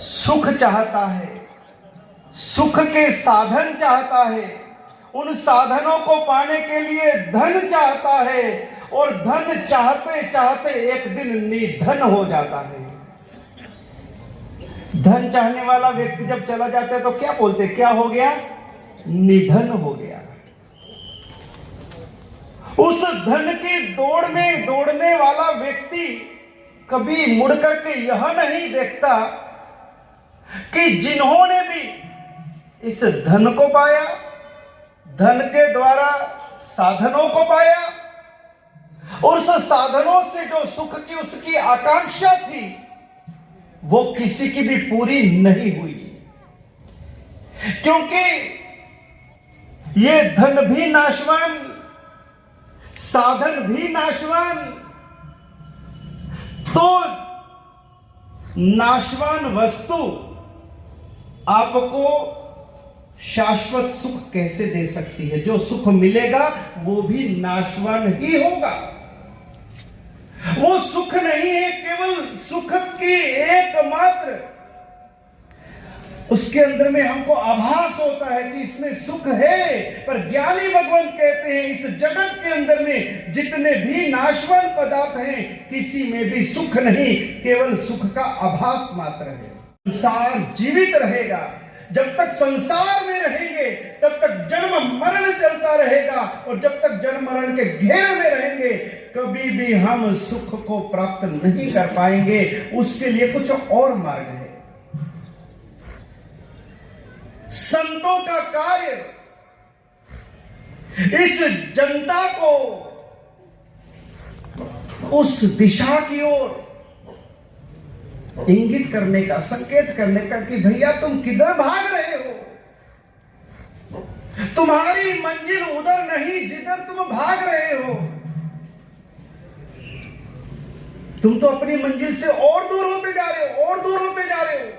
सुख चाहता है, सुख के साधन चाहता है, उन साधनों को पाने के लिए धन चाहता है, और धन चाहते चाहते एक दिन निधन हो जाता है। धन चाहने वाला व्यक्ति जब चला जाता है तो क्या बोलते, क्या हो गया? निधन हो गया। उस धन की दौड़ में दौड़ने वाला व्यक्ति कभी मुड़ करके यह नहीं देखता कि जिन्होंने भी इस धन को पाया, धन के द्वारा साधनों को पाया, और उस साधनों से जो सुख की उसकी आकांक्षा थी वो किसी की भी पूरी नहीं हुई, क्योंकि ये धन भी नाशवान, साधन भी नाशवान, तो नाशवान वस्तु आपको शाश्वत सुख कैसे दे सकती है? जो सुख मिलेगा वो भी नाशवान ही होगा। वो सुख नहीं है केवल सुख की एकमात्र, उसके अंदर में हमको आभास होता है कि इसमें सुख है, पर ज्ञानी भगवान कहते हैं इस जगत के अंदर में जितने भी नाशवान पदार्थ हैं किसी में भी सुख नहीं, केवल सुख का आभास मात्र है। संसार जीवित रहेगा, जब तक संसार में रहेंगे तब तक जन्म मरण चलता रहेगा, और जब तक जन्म मरण के घेरे में रहेंगे कभी भी हम सुख को प्राप्त नहीं कर पाएंगे। उसके लिए कुछ और मार्ग है। संतों का कार्य इस जनता को उस दिशा की ओर इंगित करने का, संकेत करने का कि भैया तुम किधर भाग रहे हो, तुम्हारी मंजिल उधर नहीं जिधर तुम भाग रहे हो, तुम तो अपनी मंजिल से और दूर होते जा रहे हो, और दूर होते जा रहे हो।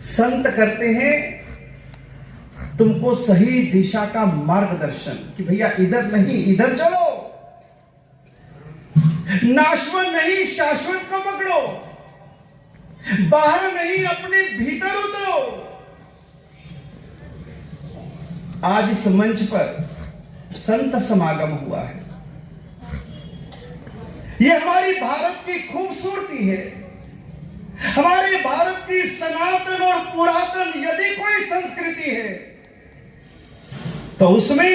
संत करते हैं तुमको सही दिशा का मार्गदर्शन कि भैया इधर नहीं इधर चलो, नाशवान नहीं शाश्वत को पकड़ो, बाहर नहीं अपने भीतर उतरो। आज इस मंच पर संत समागम हुआ है, यह हमारी भारत की खूबसूरती है। हमारे भारत की सनातन और पुरातन यदि कोई संस्कृति है तो उसमें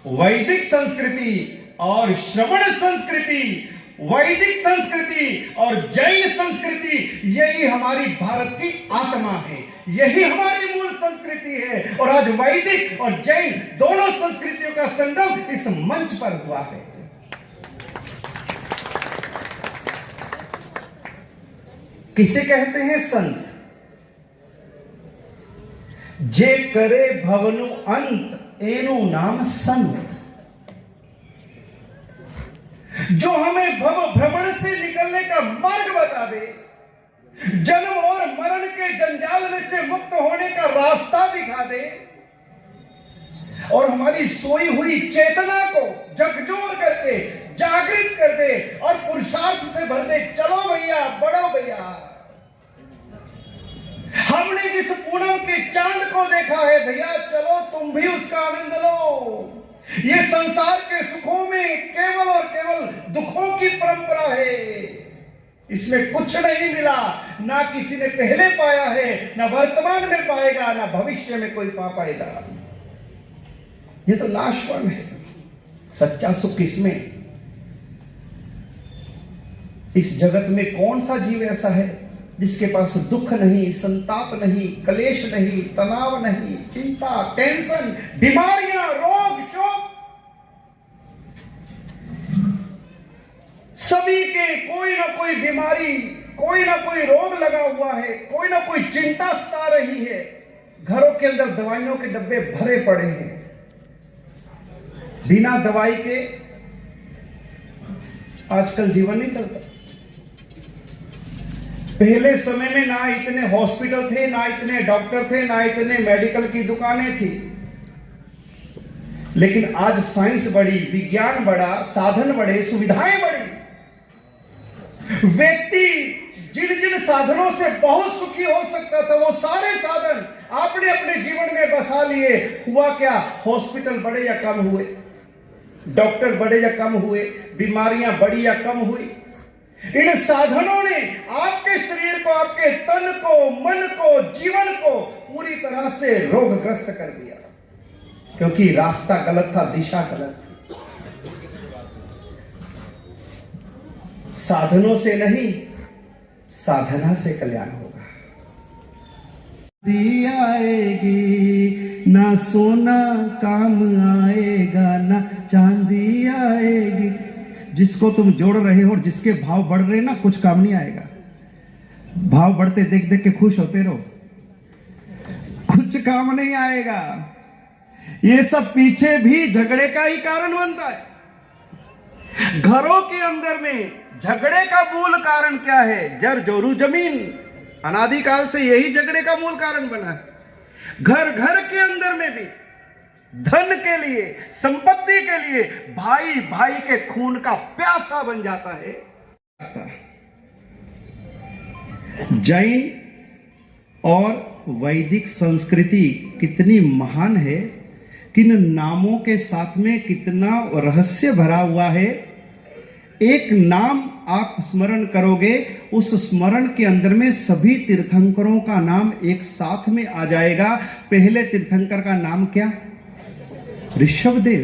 वैदिक संस्कृति और श्रवण संस्कृति वैदिक संस्कृति और जैन संस्कृति, यही हमारी भारत की आत्मा है, यही हमारी मूल संस्कृति है। और आज वैदिक और जैन दोनों संस्कृतियों का संगम इस मंच पर हुआ है। किसे कहते हैं संत? जे करे भवनु अंत एनु नाम संत। जो हमें भव भ्रमण से निकलने का मार्ग बता दे, जन्म और मरण के जंजाल में से मुक्त होने का रास्ता दिखा दे, और हमारी सोई हुई चेतना को झकझोर करके जागृत कर दे और पुरुषार्थ से भर दे। चलो भैया, बढ़ो भैया। हमने जिस पूनम के चांद को देखा है भैया, चलो तुम भी उसका आनंद लो। ये संसार के सुखों में केवल और केवल दुखों की परंपरा है। इसमें कुछ नहीं मिला, ना किसी ने पहले पाया है, ना वर्तमान में पाएगा, ना भविष्य में कोई पा पाएगा। ये तो नाशवान है। सच्चा सुख इसमें। इस जगत में कौन सा जीव ऐसा है जिसके पास दुख नहीं, संताप नहीं, कलेश नहीं, तनाव नहीं, चिंता, टेंशन, बीमारियां, रोग, शोक, सभी के कोई ना कोई बीमारी, कोई ना कोई रोग लगा हुआ है, कोई ना कोई चिंता सता रही है। घरों के अंदर दवाइयों के डब्बे भरे पड़े हैं। बिना दवाई के आजकल जीवन नहीं चलता। पहले समय में ना इतने हॉस्पिटल थे, ना इतने डॉक्टर थे, ना इतने मेडिकल की दुकानें थी। लेकिन आज साइंस बढ़ी, विज्ञान बढ़ा, साधन बढ़े, सुविधाएं बढ़ी। व्यक्ति जिन जिन साधनों से बहुत सुखी हो सकता था, वो सारे साधन आपने अपने जीवन में बसा लिए। हुआ क्या? हॉस्पिटल बढ़े या कम हुए, डॉक्टर बढ़े या कम हुए, बीमारियां बढ़ी या कम हुई। इन साधनों ने आपके शरीर को, आपके तन को, मन को, जीवन को पूरी तरह से रोगग्रस्त कर दिया, क्योंकि रास्ता गलत था, दिशा गलत थी। साधनों से नहीं, साधना से कल्याण होगा। आएगी ना सोना काम आएगा, ना चांदी आएगी। जिसको तुम जोड़ रहे हो और जिसके भाव बढ़ रहे ना, कुछ काम नहीं आएगा। भाव बढ़ते देख देख के खुश होते रहो, कुछ काम नहीं आएगा। ये सब पीछे भी झगड़े का ही कारण बनता है। घरों के अंदर में झगड़े का मूल कारण क्या है? जर जोरू जमीन। अनादिकाल से यही झगड़े का मूल कारण बना है। घर घर के अंदर में भी धन के लिए, संपत्ति के लिए भाई भाई के खून का प्यासा बन जाता है। जैन और वैदिक संस्कृति कितनी महान है, किन नामों के साथ में कितना रहस्य भरा हुआ है। एक नाम आप स्मरण करोगे, उस स्मरण के अंदर में सभी तीर्थंकरों का नाम एक साथ में आ जाएगा। पहले तीर्थंकर का नाम क्या? ऋषभदेव।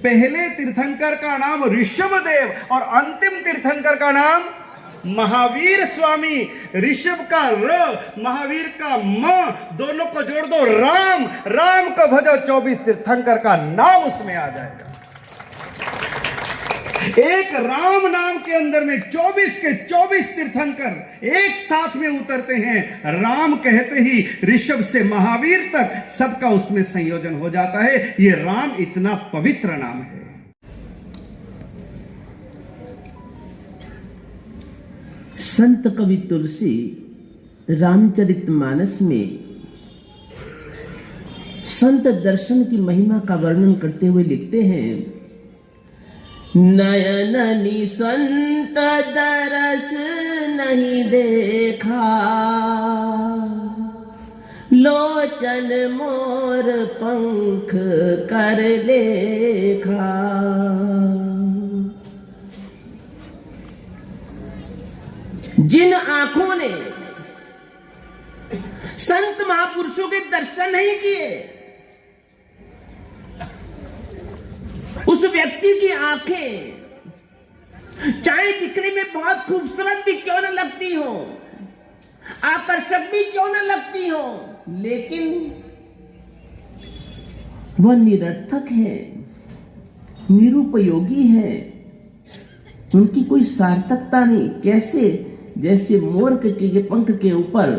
पहले तीर्थंकर का नाम ऋषभदेव और अंतिम तीर्थंकर का नाम महावीर स्वामी। ऋषभ का र, महावीर का म, दोनों को जोड़ दो राम। राम को भजो, 24 तीर्थंकर का नाम उसमें आ जाएगा। एक राम नाम के अंदर में 24 के 24 तीर्थंकर एक साथ में उतरते हैं। राम कहते ही ऋषभ से महावीर तक सबका उसमें संयोजन हो जाता है। ये राम इतना पवित्र नाम है। संत कवि तुलसी रामचरितमानस में संत दर्शन की महिमा का वर्णन करते हुए लिखते हैं, नयननि संत दरस नहीं देखा, लोचन मोर पंख कर लेखा। जिन आंखों ने संत महापुरुषों के दर्शन नहीं किए, उस व्यक्ति की आंखें चाहे दिखने में बहुत खूबसूरत भी क्यों न लगती हो, आकर्षक भी क्यों न लगती हो, लेकिन वह निरर्थक है, निरुपयोगी है, उनकी कोई सार्थकता नहीं। कैसे? जैसे मोर के पंख के ऊपर,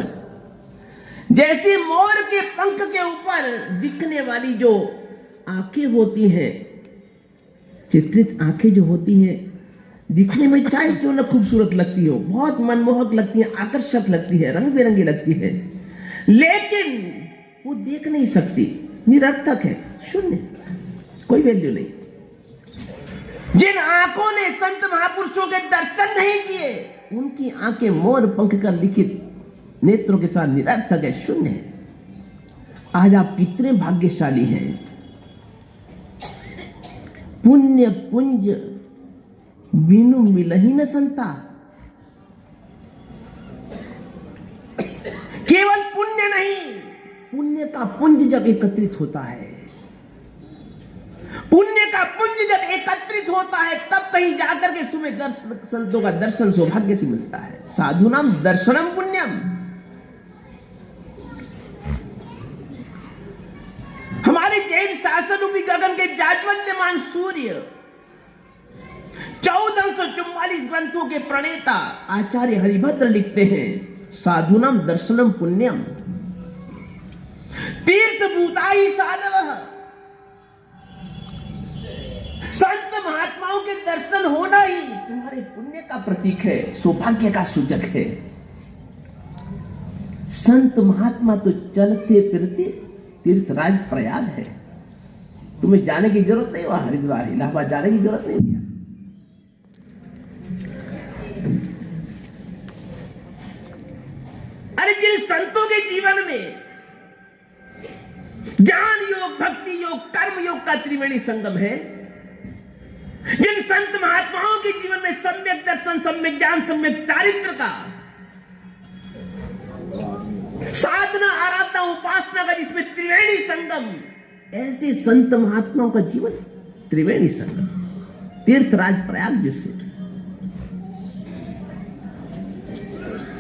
जैसे मोर के पंख के ऊपर दिखने वाली जो आंखें होती हैं, चित्रित आंखें जो होती हैं, दिखने में चाहे क्यों न खूबसूरत लगती हो, बहुत मनमोहक लगती है, आकर्षक लगती है, रंग बिरंगी लगती है, लेकिन वो देख नहीं सकती, निरर्थक है, शून्य, कोई वैल्यू नहीं। जिन आंखों ने संत महापुरुषों के दर्शन नहीं किए, उनकी आंखें मोर पंख का लिखित नेत्रों के साथ निरर्थक है, शून्य है। आज आप कितने भाग्यशाली हैं। पुण्य पुंज बिनु मिलहि न संता। केवल पुण्य नहीं, पुण्य का पुंज जब एकत्रित होता है, पुण्य का पुंज जब एकत्रित होता है, तब कहीं जाकर के सुबह संतों का दर्शन सौभाग्य से मिलता है। साधु नाम दर्शनम पुण्यम। हमारे जैन शासन रूपी गगन के जाज्वल्यमान सूर्य 1444 ग्रंथों के प्रणेता आचार्य हरिभद्र लिखते हैं, साधुनाम दर्शनम पुण्यम तीर्थभूताहि साधवः। संत महात्माओं के दर्शन होना ही तुम्हारे पुण्य का प्रतीक है, सौभाग्य का सूचक है। संत महात्मा तो चलते फिरते तीर्थराज प्रयाग है, तुम्हें जाने की जरूरत नहीं, वहां हरिद्वार इलाहाबाद जाने की जरूरत नहीं है। अरे जिन संतों के जीवन में ज्ञान योग, भक्ति योग, कर्म योग का त्रिवेणी संगम है, जिन संत महात्माओं के जीवन में सम्यक दर्शन, सम्यक ज्ञान, सम्यक चारित्र का, साधना, आराधना, उपासना का जिसमें त्रिवेणी संगम, ऐसे संत महात्माओं का जीवन त्रिवेणी संगम, तीर्थराज प्रयाग जिससे।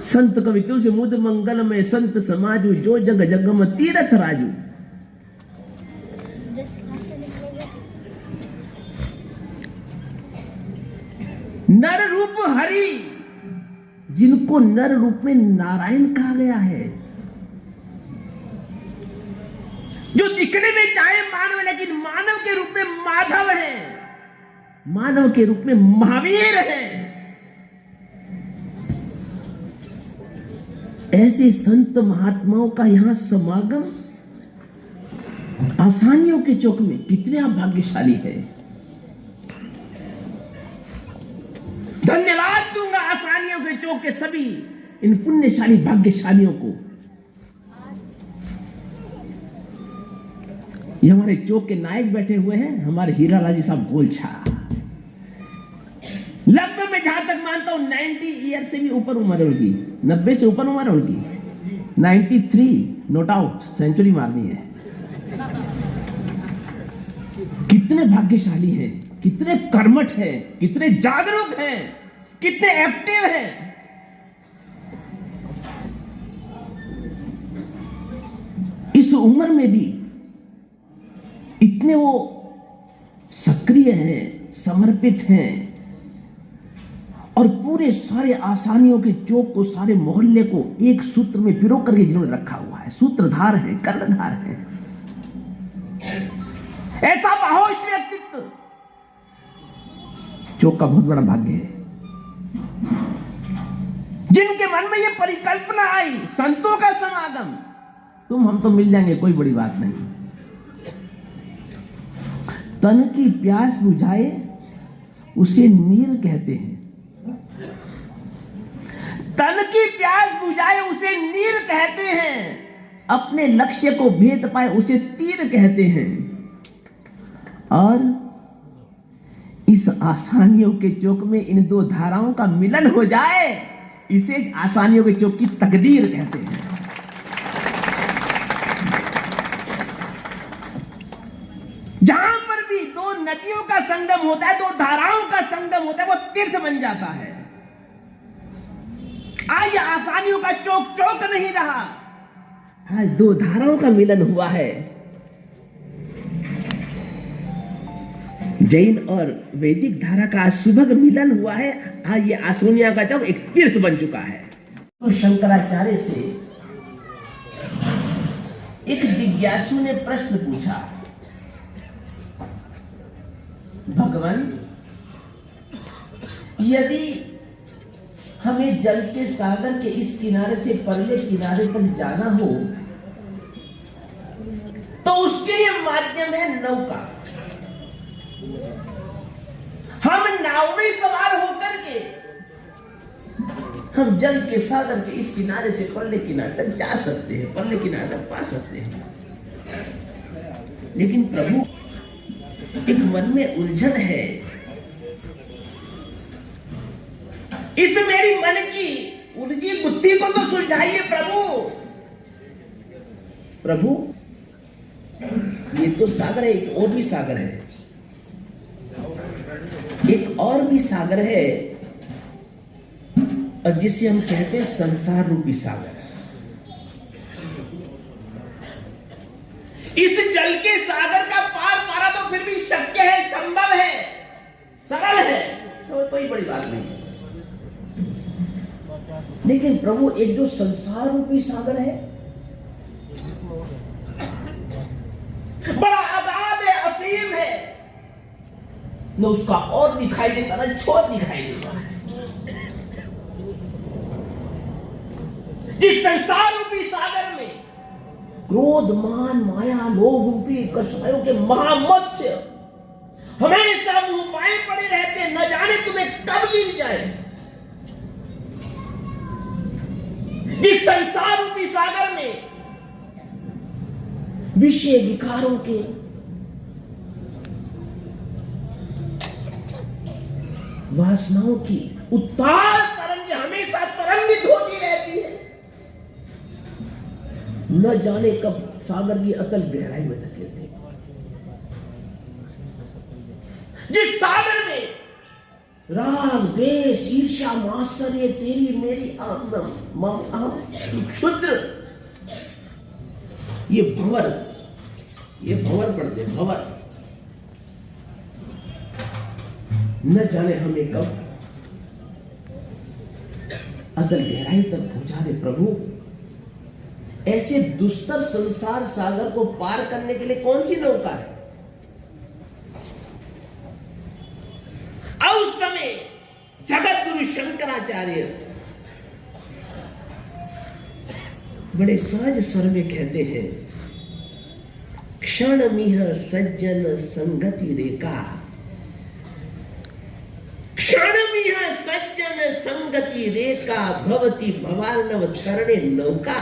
संत कवि तुलसी मुद मंगल में संत समाजु, जो जग जगम तीर्थ राजू। नर रूप हरि, जिनको नर रूप में नारायण कहा गया है, जो दिखने में चाहे मानव, लेकिन मानव के रूप में माधव है, मानव के रूप में महावीर है। ऐसे संत महात्माओं का यहां समागम आसानियों के चौक में, कितने आप भाग्यशाली हैं। धन्यवाद दूंगा आसानियों के चौक के सभी इन पुण्यशाली भाग्यशालियों को। ये हमारे चौक के नायक बैठे हुए हैं, हमारे हीरा लाजी साहब गोलछा। लगभग मैं जहां तक मानता हूं 90 ईयर से भी ऊपर उम्र है उनकी, 90 से ऊपर उम्र है उनकी, 93 नो डाउट, सेंचुरी मारनी है। कितने भाग्यशाली हैं, कितने कर्मठ हैं, कितने जागरूक हैं, कितने एक्टिव हैं। इस उम्र में भी इतने वो सक्रिय हैं, समर्पित हैं, और पूरे सारे आसानियों के चौक को, सारे मोहल्ले को एक सूत्र में पिरो करके जिन्होंने रखा हुआ है। सूत्रधार है, कर्णधार है। ऐसा बाहोश व्यक्तित्व चौक का बहुत बड़ा भाग्य है। जिनके मन में ये परिकल्पना आई, संतों का समागम, तुम हम तो मिल जाएंगे, कोई बड़ी बात नहीं। तन की प्यास बुझाए उसे नीर कहते हैं, तन की प्यास बुझाए उसे नीर कहते हैं, अपने लक्ष्य को भेद पाए उसे तीर कहते हैं। और इस आसानियों के चौक में इन दो धाराओं का मिलन हो जाए, इसे आसानियों के चौक की तकदीर कहते हैं। जहां पर भी दो नदियों का संगम होता है, दो धाराओं का संगम होता है, वो तीर्थ बन जाता है। आज ये आसानियों का चौक चौक नहीं रहा, आज दो धाराओं का मिलन हुआ है। जैन और वैदिक धारा का सुभग मिलन हुआ है। आज ये आसोनिया का चौक एक तीर्थ बन चुका है। तो शंकराचार्य से एक जिज्ञासु ने प्रश्न पूछा, भगवान, यदि हमें जल के सागर के इस किनारे से परले किनारे तक जाना हो तो उसके लिए माध्यम है नौका। हम नाव में सवार होकर के हम जल के सागर के इस किनारे से परले किनारे तक जा सकते हैं, परले किनारे तक पा सकते हैं। लेकिन प्रभु, एक मन में उलझन है, इस मेरी मन की उलझी बुद्धि को तो सुलझाइए प्रभु। प्रभु, ये तो सागर है, एक और भी सागर है, एक और भी सागर है, और जिसे हम कहते हैं संसार रूपी सागर। इस जल के सागर का पार पारा तो फिर भी शक्य है, संभव है, सरल है, तो कोई बड़ी बात नहीं है। लेकिन प्रभु, एक जो संसार रूपी सागर है, बड़ा अगाध है, असीम है, न उसका और दिखाई देता, न छोर दिखाई देता है। जिस संसार रूपी सागर में क्रोध, मान, माया, लोभ रूपी कषायों के महामत्स्य हमेशा मुंह पाए पड़े रहते, न जाने तुम्हें कब ली जाए। जिस संसार रूपी सागर में विषय विकारों के वासनाओं की उतार तरंग हमेशा तरंगित होती रहती है, न जाने कब सागर की अतल गहराई में धकेलते। जिस सागर में राग, द्वेष, ईर्ष्या, मात्सर्य, तेरी मेरी क्षुद्र, ये भंवर पड़ते, भंवर, न जाने हमें कब अतल गहराई तक पहुंचा दे। प्रभु, ऐसे दुस्तर संसार सागर को पार करने के लिए कौन सी नौका है? उस समय जगत गुरु शंकराचार्य बड़े सहज स्वर में कहते हैं, क्षण मिह सज्जन संगति रेखा, क्षण मिह सज्जन संगति रेखा, भवती भवार्णव तरणे नौका।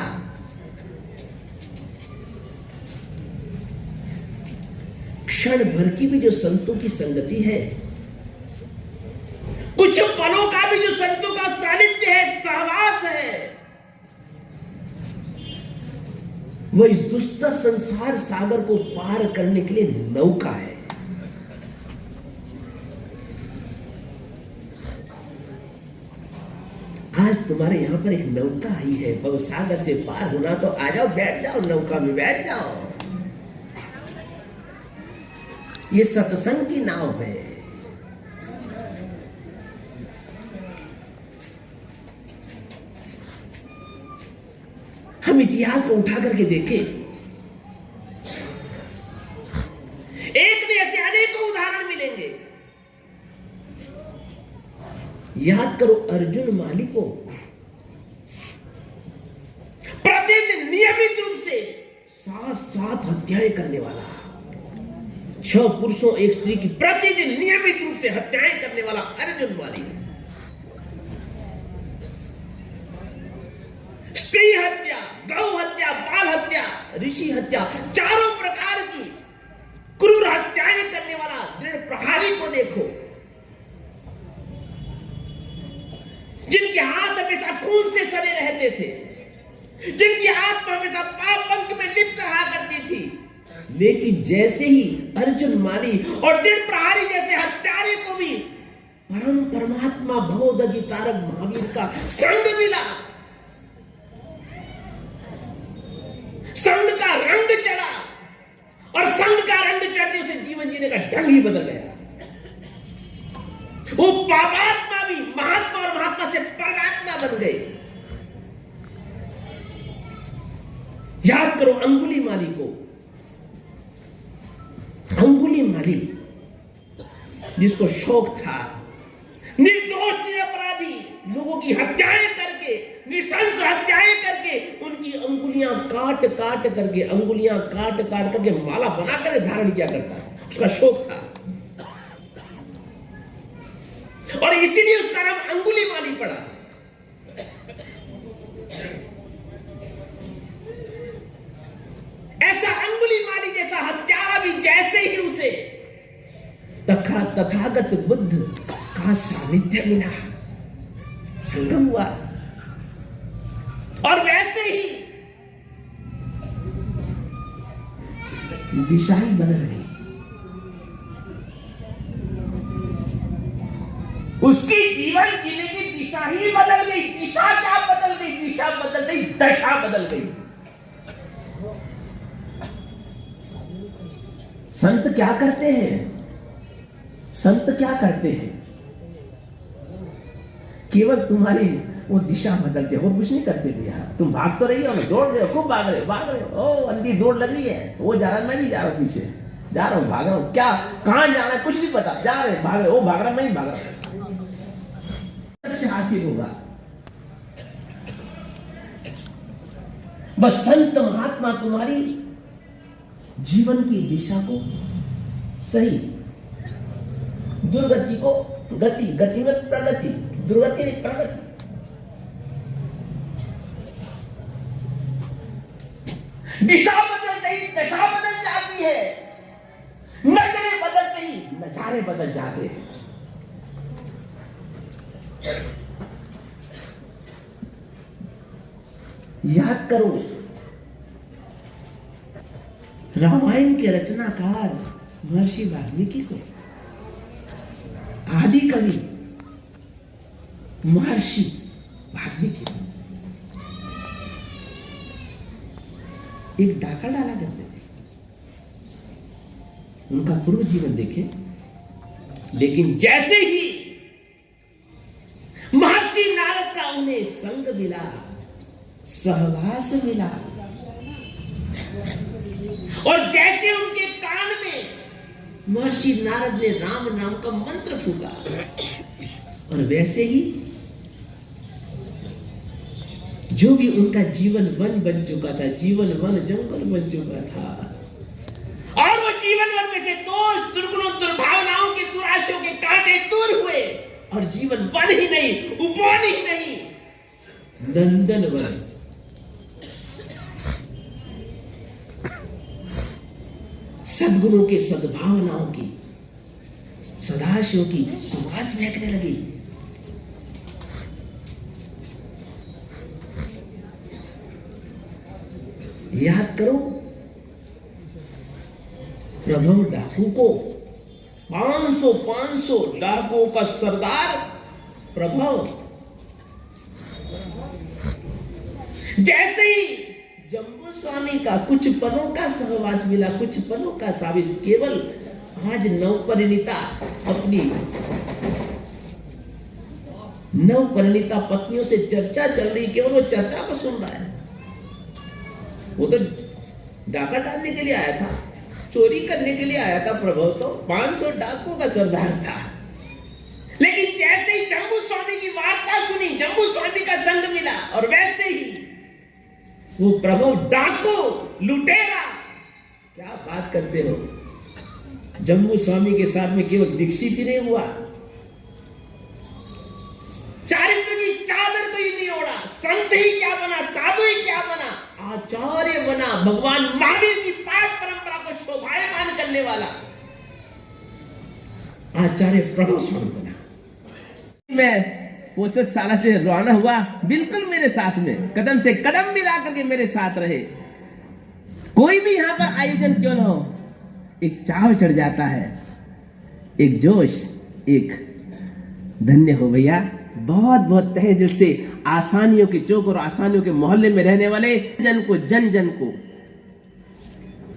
क्षण भर की भी जो संतों की संगति है, कुछ पलों का भी जो संतों का सानिध्य है, सहवास है, वो इस दुस्तर संसार सागर को पार करने के लिए नौका है। आज तुम्हारे यहां पर एक नौका आई है, भव सागर से पार होना तो आ जाओ, बैठ जाओ, नौका में बैठ जाओ। ये सत्संग की नाव है। हम इतिहास को उठा करके देखें, एक भी ऐसे अनेकों उदाहरण मिलेंगे। याद करो अर्जुन माली को, प्रतिदिन नियमित रूप से 7 हत्याएं करने वाला, 6 पुरुषों 1 स्त्री की प्रतिदिन नियमित रूप से हत्याएं करने वाला अर्जुन माली, स्त्री हत्या, गौ हत्या, बाल हत्या, ऋषि हत्या, चारों प्रकार की क्रूर हत्याएं करने वाला दृढ़ प्रहारी को देखो, जिनके हाथ हमेशा खून से सड़े रहते थे, जिनकी आत्मा हमेशा पाप पंख में लिप्त रहा करती थी, लेकिन जैसे ही अर्जुन माली और दिन प्रहारी जैसे हत्यारे को भी परम परमात्मा भवोदगी तारक महावीर का संग मिला, संग का रंग चढ़ा, और संग का रंग चढ़ते उसे जीवन जीने का ढंग ही बदल गया। वो पापात्मा भी महात्मा और महात्मा से परमात्मा बन गए। याद करो अंगुली माली को, अंगुली माली जिसको शौक था निर्दोष निरपराधी लोगों की हत्याएं करके, निशंस हत्याएं करके, उनकी अंगुलियां काट काट करके, अंगुलियां काट काट करके माला बनाकर धारण किया करता था, उसका शौक था। और इसीलिए उसका नाम अंगुली माली पड़ा। ऐसा अंगुली माली जैसा हत्यारा भी जैसे ही उसे तथागत बुद्ध का सानिध्य मिला, संगम हुआ, और वैसे ही दिशा ही बदल गई। उसकी जीवन जीने की दिशा ही बदल गई। दिशा क्या बदल गई? दिशा बदल गई, दशा बदल गई। संत क्या करते हैं? संत क्या करते हैं? केवल तुम्हारी वो दिशा बदलते, और कुछ नहीं करते भैया। तुम भाग तो रही हो, दौड़ रहे हो, खूब भाग रहे हो। ओ अंधी दौड़ लग रही है, वो जा रहा है, मैं भी जा रहा हूं, पीछे जा रहा हूं, भाग रहा हूं। क्या कहां जाना है कुछ नहीं पता, जा रहे भाग रहे, वो भाग रहा, मैं ही भाग रहा। से हासिल होगा बस संत महात्मा तुम्हारी जीवन की दिशा को सही, दुर्गति को गति, गति में प्रगति, दुर्गति में प्रगति। दिशा बदल गई, दशा बदल जाती है, नजरें बदलते ही नजारे बदल जाते हैं। याद करो रामायण के रचनाकार महर्षि वाल्मीकि को, आदि कवि महर्षि वाल्मीकि एक डाका डाला करते थे। उनका पूर्व जीवन देखें, लेकिन जैसे ही महर्षि नारद का उन्हें संग मिला, सहवास मिला, और जैसे उनके कान में महर्षि नारद ने राम नाम का मंत्र फूका, और वैसे ही जो भी उनका जीवन वन बन चुका था, जीवन वन जंगल बन चुका था, और वो जीवन वन में से दोष, दुर्गुणों, दुर्भावनाओं के, दुराशों के कांटे दूर हुए, और जीवन वन ही नहीं, उपवन ही नहीं, नंदन वन, सद्गुणों के, सद्भावनाओं की, सदाशिव की सुवास महकने लगी। याद करो प्रभु डाकू को, 500 डाकुओं का सरदार प्रभव, जैसे ही जम्बू स्वामी का कुछ पलों का सहवास मिला, कुछ पलों का साविस, केवल आज नवपरिणीता अपनी नवपरिणीता पत्नियों से चर्चा चल रही, केवल वो चर्चा को सुन रहा है। वो तो डाका डालने के लिए आया था, चोरी करने के लिए आया था। प्रभु तो 500 डाकुओं का सरदार था, लेकिन जैसे ही जम्बू स्वामी की वार्ता सुनी, जम्बू स्वामी का संग मिला, और वैसे ही वो प्रभु डाकू, लुटेरा, क्या बात करते हो। जम्बू स्वामी के साथ में केवल दीक्षित ही नहीं हुआ, चारित्र की चादर तो ही नहीं ओढ़ा, संत ही क्या बना, साधु ही क्या बना, आचार्य बना। भगवान महावीर की पाठ परंपरा को शोभायमान करने वाला आचार्य प्रभु स्वामी बना। मैं 65 साल से रवाना हुआ, बिल्कुल मेरे साथ में कदम से कदम मिला करके मेरे साथ रहे। कोई भी यहाँ पर आयोजन क्यों ना हो, एक चाव चढ़ जाता है, एक जोश, एक धन्य हो भैया। बहुत बहुत तहे दिल से आसानियों के चौक और आसानियों के मोहल्ले में रहने वाले जन को, जन जन को,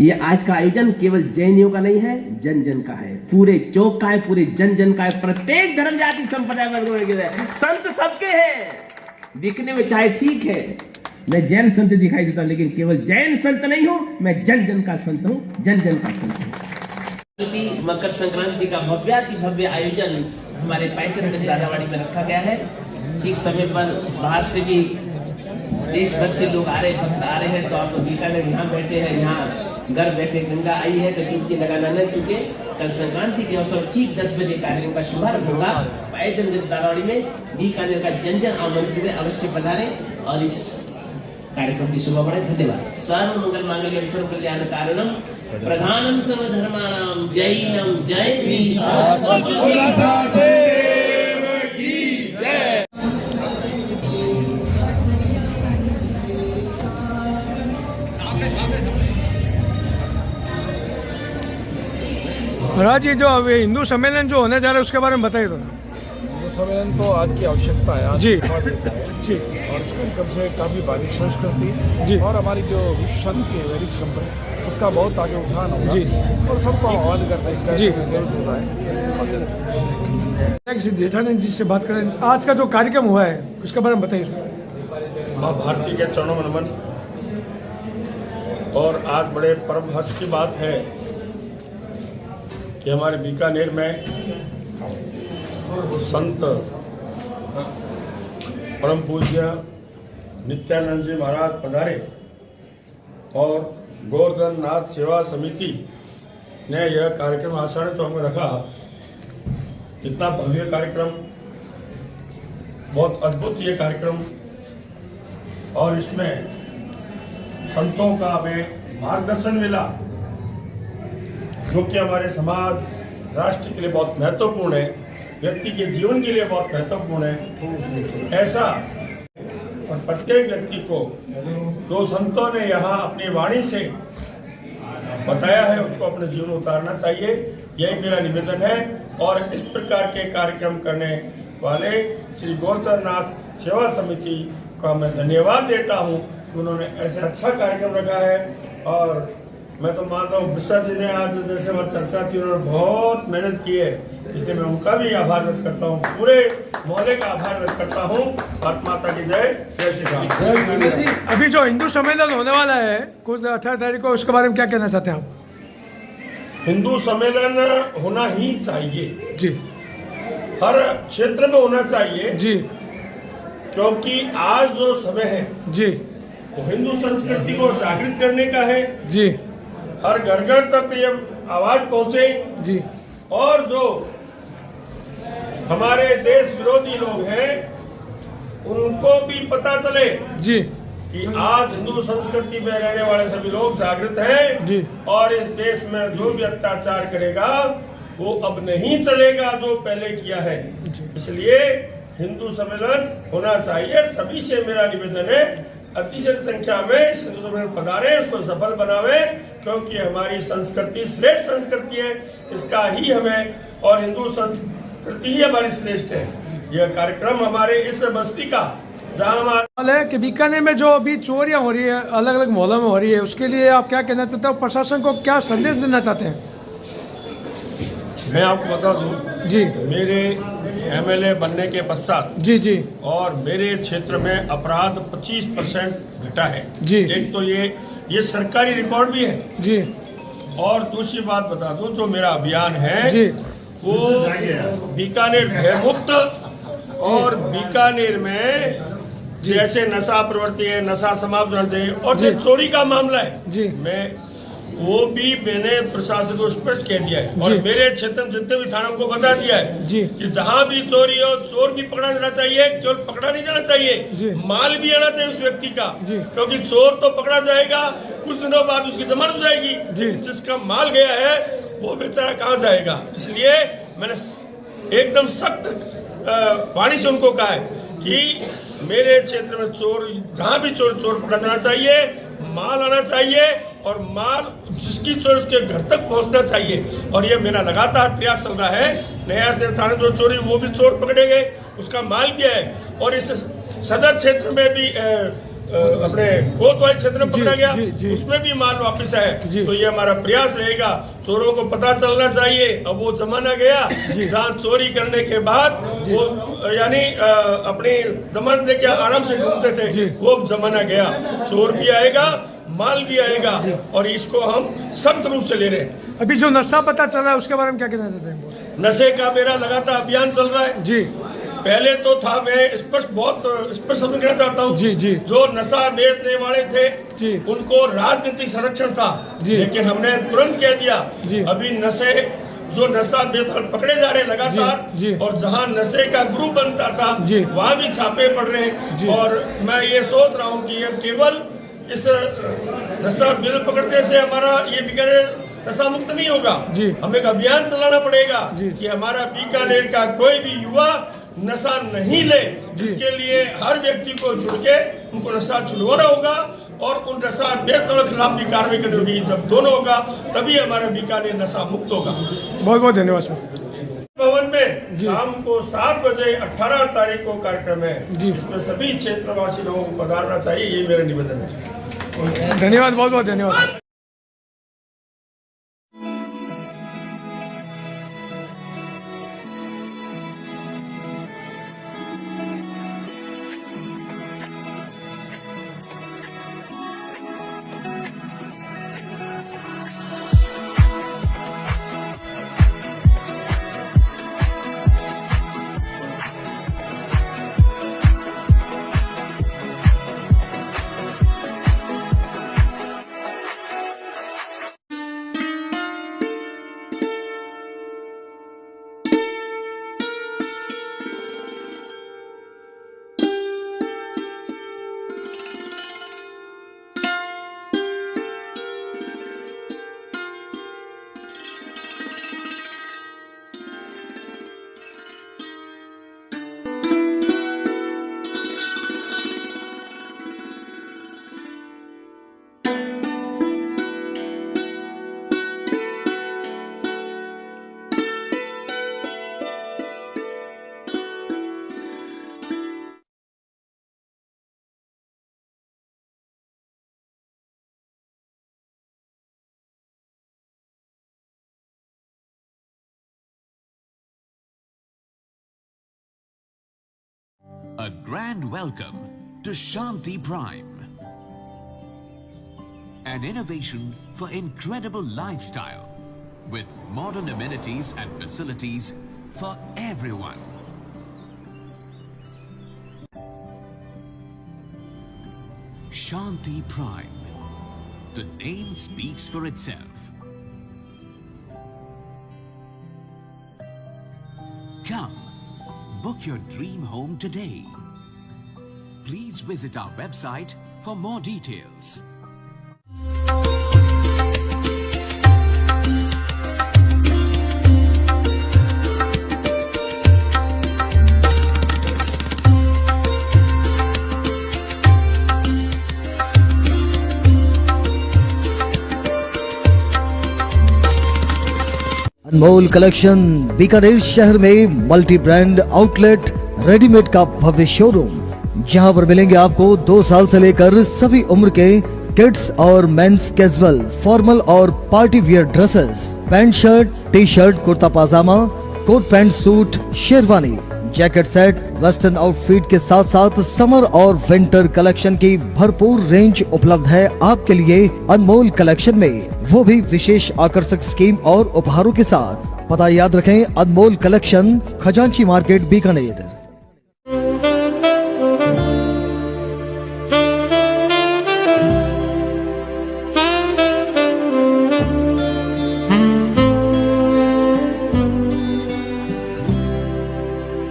ये आज का आयोजन केवल जैनियों का नहीं है, जन जन का है, पूरे चौक का है, पूरे जन जन का है, प्रत्येक धर्म जाति संप्रदाय वर्गों के है, संत सबके हैं। दिखने में चाहे ठीक है, मैं जैन संत दिखाई देता हूं, लेकिन केवल जैन संत नहीं हूं, मैं जन जन का संत हूं, जन जन का संत हूं। मकर संक्रांति का भव्य आयोजन हमारे पायचन दादावाड़ी में रखा गया है। ठीक समय पर बाहर से भी देश भर से लोग आ रहे, भक्त आ रहे हैं, तो आप तो बीकानेर यहाँ बैठे हैं, यहाँ घर बैठे गंगा आई है तो डुबकी लगाना न चुके। कल संक्रांति के अवसर ठीक 10 बजे कार्यक्रम का शुभारंभ होगा पायचन दादावाड़ी में। बीकानेर का जन जन आमंत्रित है, अवश्य पधारें और इस कार्यक्रम की शोभा बढ़ाएं। धन्यवाद। सर्व मंगल मांगल्यम सर्व कल्याण कारणम प्रधानम सर्वधर्माणाम जैनम जय महाराज जी, जो अभी हिंदू सम्मेलन जो होने जा रहा है उसके बारे में बताइए थोड़ा। हिंदू सम्मेलन तो आज की आवश्यकता है, आज जी जी, और इसके कम से काफ़ी बारीक संस्कृति जी, और हमारी जो विश्व संत की वैदिक संपत्ति उसका बहुत आगे उठान होगा जी, और सबको आह्वान करते हैं इसका जरूर हो रहा है। जेठानंद जी से बात करें, आज का जो कार्यक्रम हुआ है उसके बारे में बताइए। माँ भारती के चरणों में नमन। और आज बड़े परम हर्ष की बात है कि हमारे बीकानेर में संत परम पूज्य नित्यानंद जी महाराज पधारे और गोवर्धन नाथ सेवा समिति ने यह कार्यक्रम आषाढ़ चौक में रखा। इतना भव्य कार्यक्रम, बहुत अद्भुत ये कार्यक्रम, और इसमें संतों का हमें मार्गदर्शन मिला जो कि हमारे समाज राष्ट्र के लिए बहुत महत्वपूर्ण है, व्यक्ति के जीवन के लिए बहुत महत्वपूर्ण है। ऐसा और प्रत्येक व्यक्ति को जो संतों ने यहाँ अपनी वाणी से बताया है उसको अपने जीवन में उतारना चाहिए, यही मेरा निवेदन है। और इस प्रकार के कार्यक्रम करने वाले श्री गोवर्धन नाथ सेवा समिति का मैं धन्यवाद देता हूँ कि उन्होंने ऐसे अच्छा कार्यक्रम रखा है। और मैं तो मानता हूँ बिस्सा जी ने आज जैसे हमारी चर्चा थी, उन्होंने बहुत मेहनत की है, इसलिए मैं उनका भी आभार व्यक्त करता हूँ, पूरे मोहल्ले का आभार व्यक्त करता हूँ। भारत माता की जय, जय श्री राम। अभी जो हिंदू सम्मेलन होने वाला है कुछ 18 तारीख को, उसके बारे में क्या कहना चाहते हैं आप? हिंदू सम्मेलन होना ही चाहिए जी, हर क्षेत्र में होना चाहिए जी, क्योंकि आज जो समय है जी वो हिंदू संस्कृति को जागृत करने का है जी, हर घर घर तक ये आवाज पहुंचे जी, और जो हमारे देश विरोधी लोग हैं उनको भी पता चले जी कि आज हिंदू संस्कृति में रहने वाले सभी लोग जागृत हैं जी, और इस देश में जो भी अत्याचार करेगा वो अब नहीं चलेगा जो पहले किया है। इसलिए हिंदू सम्मेलन होना चाहिए। सभी से मेरा निवेदन है अतिशय संख्या में हिंदू सम्मेलन पधारे, उसको सफल बनावे, क्योंकि हमारी संस्कृति श्रेष्ठ संस्कृति है, इसका ही हमें, और हिंदू संस्कृति ही हमारी श्रेष्ठ है। यह कार्यक्रम हमारे इस बस्ती का जहाँ है कि बीकानेर में जो अभी चोरियां हो रही है अलग अलग मोहल्लों में हो रही है, उसके लिए आप क्या कहना चाहते हो? प्रशासन को क्या संदेश देना चाहते हैं? मैं आपको बता दूं जी, मेरे एमएलए बनने के पश्चात जी जी, और मेरे क्षेत्र में अपराध 25% घटा है जी। एक तो ये सरकारी रिकॉर्ड भी है जी, और दूसरी बात बता दूं जो मेरा अभियान है जी, वो बीकानेर भय मुक्त, और बीकानेर में जैसे नशा प्रवृत्ति है, नशा समाप्त होना चाहिए, और जो चोरी का मामला है जी, वो भी मैंने प्रशासन को स्पष्ट कह दिया है, और मेरे क्षेत्र में जितने भी थानों को बता दिया है जी, कि जहाँ भी चोरी हो चोर भी पकड़ा जाना चाहिए, केवल पकड़ा नहीं जाना चाहिए, माल भी आना चाहिए उस व्यक्ति का, क्योंकि चोर तो पकड़ा जाएगा, कुछ दिनों बाद उसकी जमानत हो जाएगी, जिसका माल गया है वो बेचारा कहाँ जाएगा। इसलिए मैंने एकदम सख्त वाणी से उनको कहा है कि मेरे क्षेत्र में चोर, जहाँ भी चोर पकड़ा जाना चाहिए, माल आना चाहिए, और माल जिसकी चोरी उसके घर तक पहुंचना चाहिए। और ये मेरा लगातार प्रयास चल रहा है। नया शहर थाने जो चोरी वो भी चोर पकड़े गए, उसका माल भी है। और इस सदर क्षेत्र में भी अपने कोतवाली क्षेत्र में पकड़ा गया, उसमें भी माल वापस है। तो ये हमारा प्रयास रहेगा। चोरों को पता चलना चाहिए। अब वो जमाना गया जहाँ चोरी करने के बाद वो यानी अपनी जमानत लेके आराम से घूमते थे, वो जमाना गया। चोर भी आएगा, माल भी आएगा, और इसको हम सख्त रूप से ले रहे हैं। अभी जो नशा पता चल रहा है उसके बारे में क्या कहना चाहते हैं? नशे का मेरा लगातार अभियान चल रहा है जी। पहले तो था, मैं बहुत स्पष्ट समझ कहना चाहता हूँ जी जी, जो नशा बेचने वाले थे जी, उनको राजनीतिक संरक्षण था जी, लेकिन हमने तुरंत कह दिया जी, अभी नशे जो नशा बेचकर पकड़े जा रहे हैं लगातार जी, जी, और जहाँ नशे का ग्रुप बनता था वहाँ भी छापे पड़ रहे हैं। और मैं ये सोच रहा हूँ कि ये केवल इस नशा बिल पकड़ने से हमारा ये बीकानेर नशा मुक्त नहीं होगा। हमें एक अभियान चलाना पड़ेगा कि हमारा बीकानेर का कोई भी युवा नशा नहीं ले, जिसके लिए हर व्यक्ति को जुड़ के उनको नशा छुड़वाना होगा और उन नशा बेचने के खिलाफ भी कार्रवाई करनी होगी। जब दोनों होगा तभी हमारा बीकानेर नशा मुक्त होगा। बहुत बहुत धन्यवाद सर। भवन में शाम को 7 बजे 18 तारीख को कार्यक्रम है, जिसमें सभी क्षेत्रवासी लोगों को पधारना चाहिए, ये मेरा निवेदन है। धन्यवाद, बहुत बहुत धन्यवाद। A grand welcome to Shanti Prime, an innovation for incredible lifestyle with modern amenities and facilities for everyone. Shanti Prime, the name speaks for itself. Come, book your dream home today. Please visit our website for more details. Anmol collection Bikaner शहर में multi brand outlet readymade का भव्य showroom, जहां पर मिलेंगे आपको 2 साल से लेकर सभी उम्र के किड्स और मेंस कैजुअल, फॉर्मल और party wear dresses, pant shirt, T shirt, kurta pajama, coat pant suit, sherwani, jacket set, western outfit के साथ साथ समर और विंटर कलेक्शन की भरपूर रेंज उपलब्ध है आपके लिए अनमोल कलेक्शन में, वो भी विशेष आकर्षक स्कीम और उपहारों के साथ। पता याद रखें, Anmol collection, Khajanchi market, Bikaner.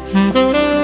Thank you.